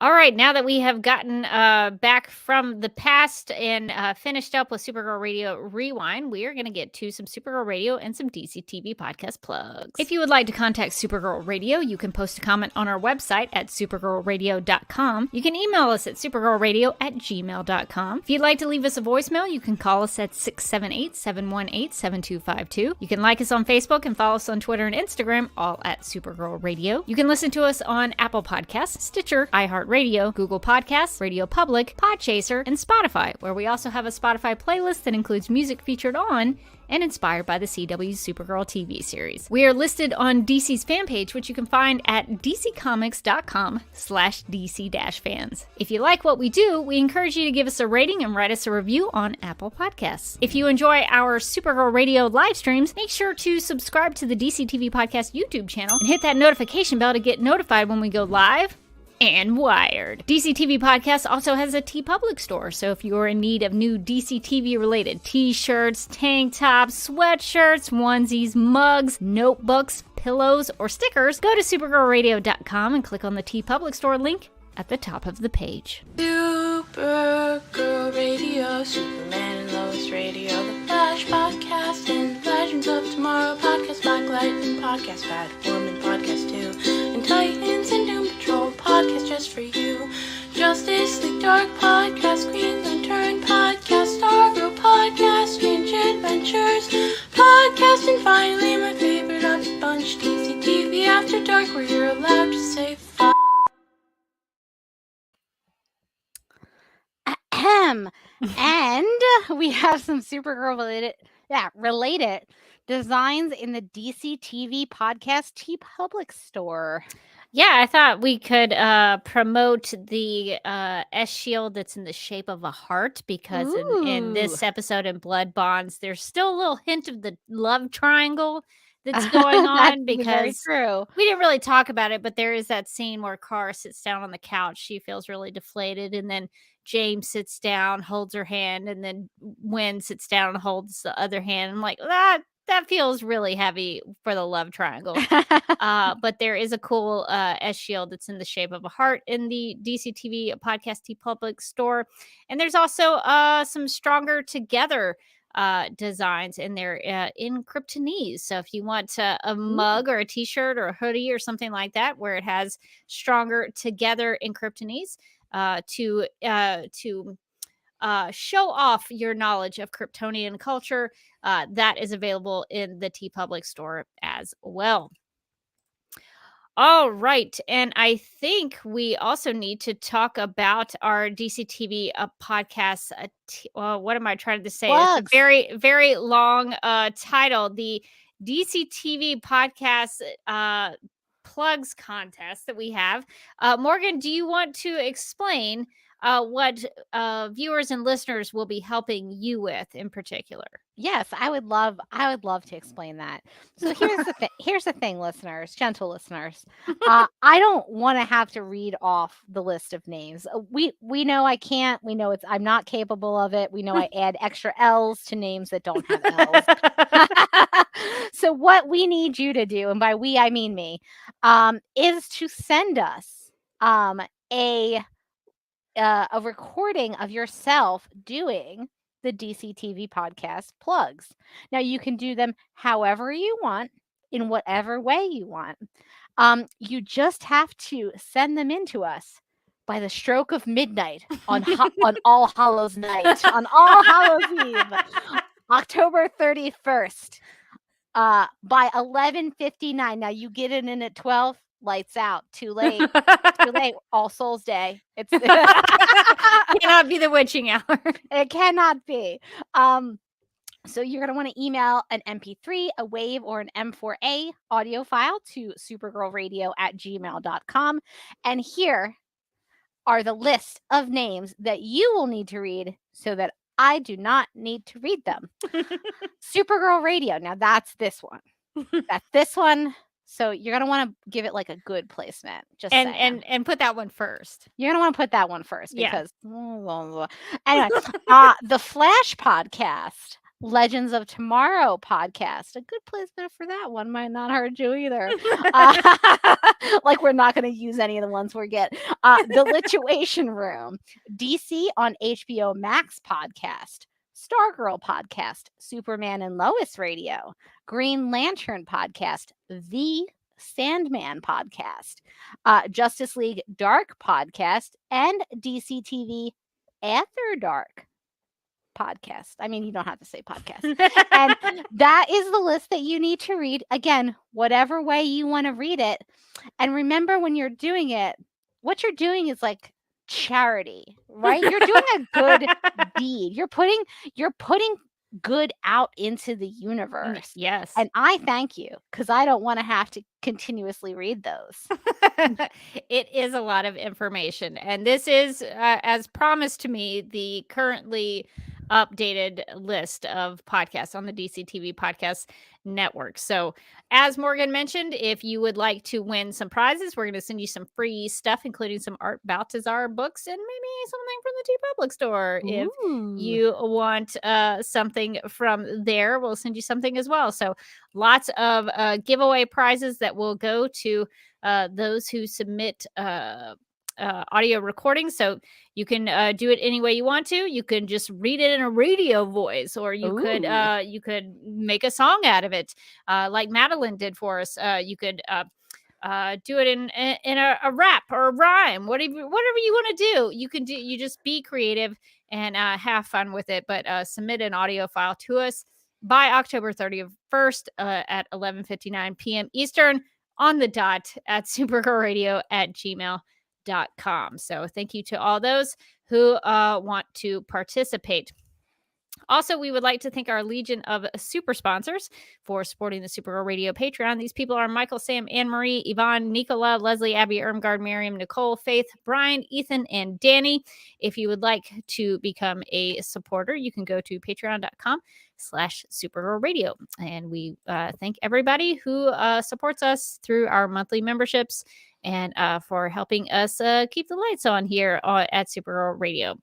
All right, now that we have gotten back from the past and finished up with Supergirl Radio Rewind, we are going to get to some Supergirl Radio and some DC TV podcast plugs. If you would like to contact Supergirl Radio, you can post a comment on our website at supergirlradio.com. You can email us at supergirlradio@gmail.com. If you'd like to leave us a voicemail, you can call us at 678-718-7252. You can like us on Facebook and follow us on Twitter and Instagram, all at Supergirl Radio. You can listen to us on Apple Podcasts, Stitcher, iHeartRadio, Google Podcasts, Radio Public, Podchaser, and Spotify, where we also have a Spotify playlist that includes music featured on and inspired by the CW's Supergirl TV series. We are listed on DC's fan page, which you can find at dccomics.com/DC-fans. If you like what we do, we encourage you to give us a rating and write us a review on Apple Podcasts. If you enjoy our Supergirl Radio live streams, make sure to subscribe to the DC TV Podcast YouTube channel and hit that notification bell to get notified when we go live and wired. DC TV Podcast also has a TeePublic store, so if you're in need of new DC TV related t-shirts, tank tops, sweatshirts, onesies, mugs, notebooks, pillows, or stickers, go to supergirlradio.com and click on the TeePublic store link at the top of the page. Supergirl Radio, Superman and Lois Radio, The Flash Podcast, and Legends of Tomorrow Podcast, Black Lightning Podcast, Batwoman Podcast 2, and Titans and Doom Patrol Podcast just for you. Justice League Dark Podcast, Green Lantern Podcast, Stargirl Podcast, Strange Adventures Podcast, and finally my favorite of the bunch, DC TV After Dark, where you're allowed to say fuck. And we have some Supergirl related designs in the DC TV Podcast TeePublic store. Yeah, I thought we could promote the S-Shield that's in the shape of a heart, because in this episode in Blood Bonds, there's still a little hint of the love triangle that's going on, because true. We didn't really talk about it, but there is that scene where Kara sits down on the couch. She feels really deflated, and then James sits down, holds her hand, and then Wynn sits down and holds the other hand. I'm like, that feels really heavy for the love triangle. But there is a cool S shield that's in the shape of a heart in the DC TV Podcast TeePublic store. And there's also some Stronger Together designs in there in Kryptonese. So if you want a mug or a t-shirt or a hoodie or something like that where it has Stronger Together in Kryptonese to show off your knowledge of Kryptonian culture, that is available in the TeePublic store as well. All right. And I think we also need to talk about our DC TV podcast. What am I trying to say? Plugs. It's a very, very long title. The DC TV podcast plugs contest that we have. Morgan, do you want to explain what viewers and listeners will be helping you with in particular? Yes, I would love to explain that. So here's the thing, listeners, gentle listeners. I don't want to have to read off the list of names. We know I can't. We know I'm not capable of it. We know I add extra L's to names that don't have L's. So what we need you to do, and by we I mean me, is to send us a recording of yourself doing the DC TV podcast plugs. Now you can do them however you want, in whatever way you want. You just have to send them in to us by the stroke of midnight on All Hallows Night, on All Hallows Eve, October 31st, by 11:59. Now you get it in at 12. Lights out. Too late. Too late. All Souls Day. It's cannot be the witching hour. It cannot be. So you're going to want to email an MP3, a WAV, or an M4A audio file to supergirlradio@gmail.com. And here are the list of names that you will need to read so that I do not need to read them. Supergirl Radio. Now that's this one. That's this one. So you're going to want to give it like a good placement. Just and put that one first. You're going to want to put that one first because anyway, the Flash podcast, Legends of Tomorrow podcast, a good placement for that one might not hurt you either. Like we're not going to use any of the ones we get. The Lituation Room, DC on HBO Max podcast, Stargirl podcast, Superman and Lois Radio, Green Lantern podcast, The Sandman podcast, Justice League Dark podcast, and DC TV After Dark podcast. I mean, you don't have to say podcast. And that is the list that you need to read. Again, whatever way you want to read it. And remember, when you're doing it, what you're doing is like charity, right? You're doing a good deed. You're putting good out into the universe. Yes. And I thank you because I don't want to have to continuously read those. It is a lot of information. And this is, as promised to me, the currently updated list of podcasts on the DC TV Podcast Network. So as Morgan mentioned, if you would like to win some prizes, we're going to send you some free stuff, including some Art Baltazar books and maybe something from the TeePublic store. If you want something from there, we'll send you something as well. So lots of giveaway prizes that will go to those who submit audio recordings. So you can do it any way you want to. You can just read it in a radio voice, or you could make a song out of it, like Madeline did for us. You could do it in a rap or a rhyme, whatever you want to do. You can do. You just be creative and have fun with it. But submit an audio file to us by October 31st at 11:59 p.m. Eastern on the dot at supergirlradio@gmail.com. So thank you to all those who want to participate. Also, we would like to thank our legion of super sponsors for supporting the Supergirl Radio Patreon. These people are Michael, Sam, Anne-Marie, Yvonne, Nicola, Leslie, Abby, Irmgard, Miriam, Nicole, Faith, Brian, Ethan, and Danny. If you would like to become a supporter, you can go to patreon.com/Supergirl Radio. And we thank everybody who supports us through our monthly memberships and for helping us keep the lights on here at Supergirl Radio.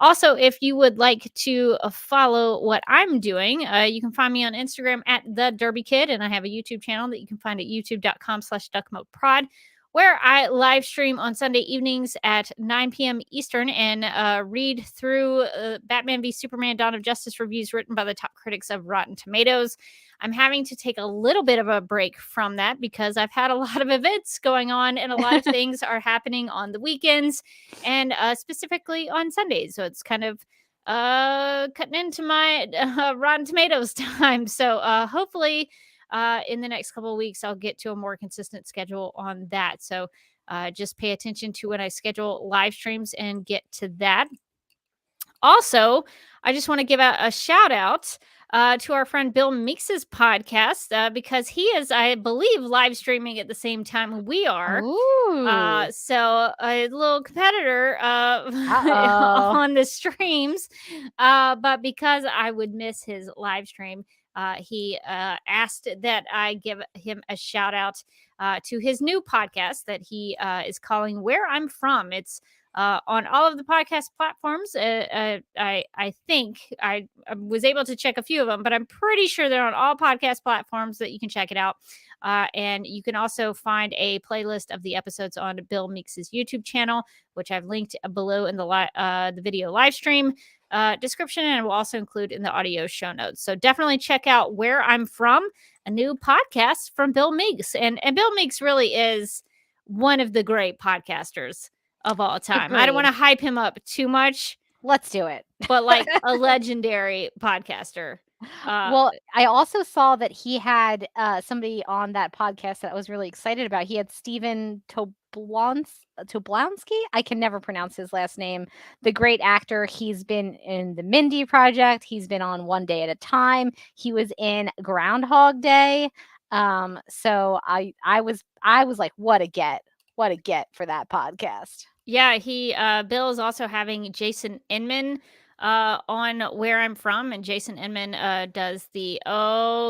Also, if you would like to follow what I'm doing, you can find me on Instagram at the Derby Kid, and I have a YouTube channel that you can find at youtube.com/duckmodprod, where I live stream on Sunday evenings at 9 p.m. Eastern and read through Batman v Superman: Dawn of Justice reviews written by the top critics of Rotten Tomatoes. I'm having to take a little bit of a break from that because I've had a lot of events going on and a lot of things are happening on the weekends and specifically on Sundays. So it's kind of cutting into my Rotten Tomatoes time. So hopefully in the next couple of weeks, I'll get to a more consistent schedule on that. So just pay attention to when I schedule live streams and get to that. Also, I just want to give a shout out to our friend Bill Meeks's podcast because he is, I believe, live streaming at the same time we are. So a little competitor on the streams. But because I would miss his live stream, he asked that I give him a shout out to his new podcast that he is calling Where I'm From. It's on all of the podcast platforms. I think I was able to check a few of them, but I'm pretty sure they're on all podcast platforms that you can check it out. And you can also find a playlist of the episodes on Bill Meeks's YouTube channel, which I've linked below in the video live stream description, and will also include in the audio show notes. So definitely check out Where I'm From, a new podcast from Bill Meeks. And Bill Meeks really is one of the great podcasters of all time. Agreed. I don't want to hype him up too much. Let's do it. But like a legendary podcaster. Well, I also saw that he had somebody on that podcast that I was really excited about. He had Stephen Tobolowsky. I can never pronounce his last name. The great actor. He's been in the Mindy Project. He's been on One Day at a Time. He was in Groundhog Day. So I was like, what a get for that podcast. Yeah, Bill is also having Jason Inman on Where I'm From, and Jason Inman does the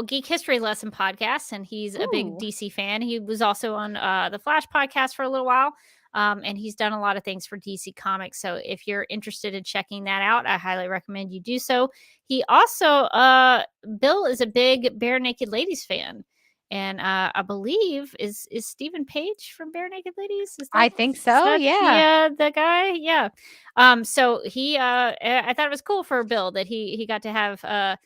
Geek History Lesson podcast, and he's a big DC fan. He was also on the Flash podcast for a little while, and he's done a lot of things for DC Comics. So if you're interested in checking that out, I highly recommend you do so. He also, Bill is a big Bare Naked Ladies fan. And I believe is Stephen Page from Bare Naked Ladies? I think so. Yeah, the guy. Yeah. So I thought it was cool for Bill that he got to have a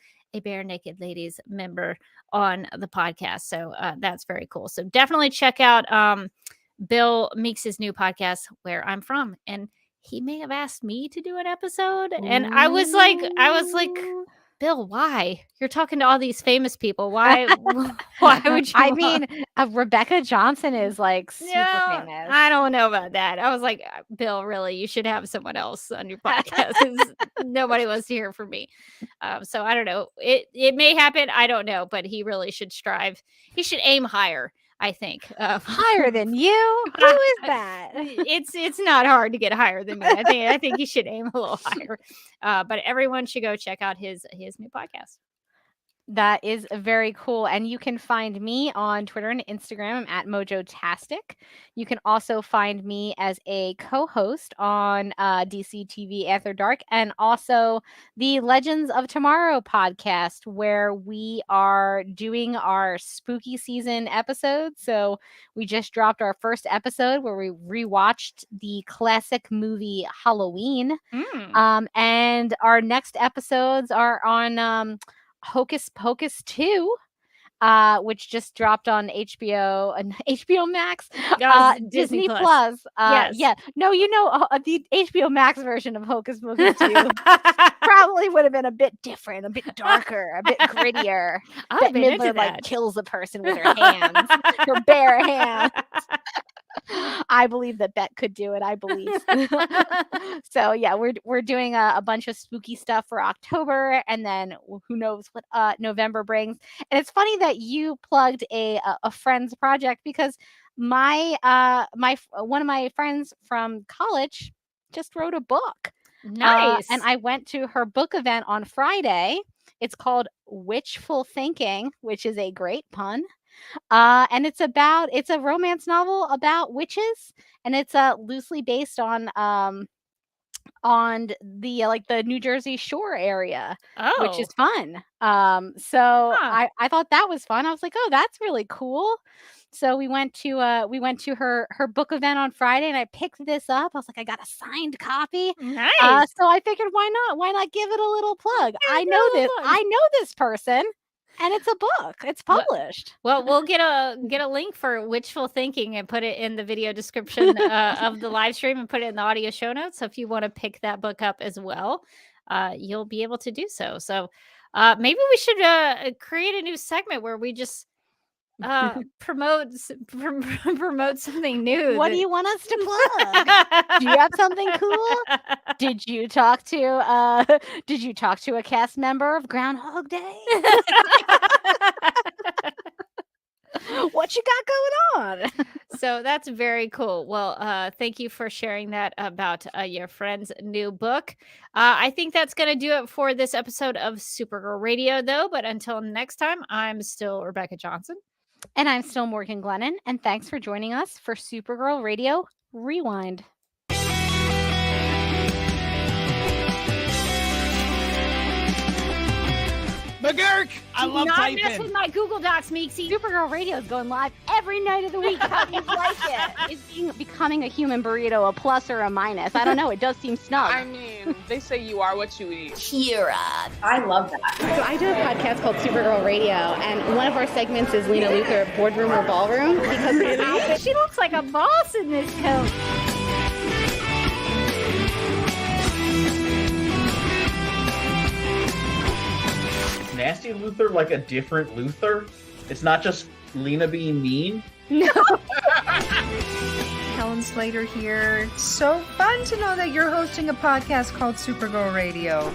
Bare Naked Ladies member on the podcast. So that's very cool. So definitely check out Bill Meeks's new podcast, Where I'm From, and he may have asked me to do an episode, and I was like. Bill, why? You're talking to all these famous people. Why would you? I mean, Rebecca Johnson is like super famous. I don't know about that. I was like, Bill, really, you should have someone else on your podcast. Nobody wants to hear from me. So I don't know. It may happen. I don't know, but he really should strive. He should aim higher, I think. Higher than you? Who is that? It's not hard to get higher than me. I think he should aim a little higher. But everyone should go check out his new podcast. That is very cool. And you can find me on Twitter and Instagram. I'm at Mojotastic. You can also find me as a co-host on DC TV After Dark, and also the Legends of Tomorrow podcast, where we are doing our spooky season episodes. So we just dropped our first episode where we rewatched the classic movie Halloween. And our next episodes are on Hocus Pocus 2, which just dropped on HBO and HBO Max, Disney Plus. Yes. Yeah. No, the HBO Max version of Hocus Pocus 2 probably would have been a bit different, a bit darker, a bit grittier. Bette Midler like kills a person with her hands, her bare hands. I believe that Bette could do it. I believe. So yeah, we're doing a bunch of spooky stuff for October, and then who knows what November brings. And it's funny that you plugged a friend's project, because my one of my friends from college just wrote a book. Nice. And I went to her book event on Friday. It's called Witchful Thinking, which is a great pun. And it's a romance novel about witches, and it's loosely based on on the the New Jersey Shore area, which is Oh. fun. So I thought that was fun. I was like, oh, that's really cool. So we went to her book event on Friday, and I picked this up. I was like, I got a signed copy. Nice. So I figured, why not? Why not give it a little plug? I know this person, and it's a book. It's published. Well, we'll get a link for Wishful Thinking and put it in the video description of the live stream and put it in the audio show notes. So if you want to pick that book up as well, you'll be able to do so. So maybe we should create a new segment where we just promote something new. What do you want us to plug? Do you have something cool? Did you talk to a cast member of Groundhog Day? What you got going on? So that's very cool. Well, thank you for sharing that about your friend's new book. I think that's going to do it for this episode of Supergirl Radio, though. But until next time, I'm still Rebecca Johnson. And I'm still Morgan Glennon. And thanks for joining us for Supergirl Radio Rewind. McGurk! I love typing. Not mess with my Google Docs, Meeksy. Supergirl Radio is going live every night of the week. How do you like it? Is becoming a human burrito a plus or a minus? I don't know. It does seem snug. I mean, they say you are what you eat. Kira. I love that. So I do a podcast called Supergirl Radio, and one of our segments is Lena Luthor, Boardroom or Ballroom, because she looks like a boss in this coat. Nasty Luthor like a different Luthor? It's not just Lena being mean? No. Helen Slater here. So fun to know that you're hosting a podcast called Supergirl Radio.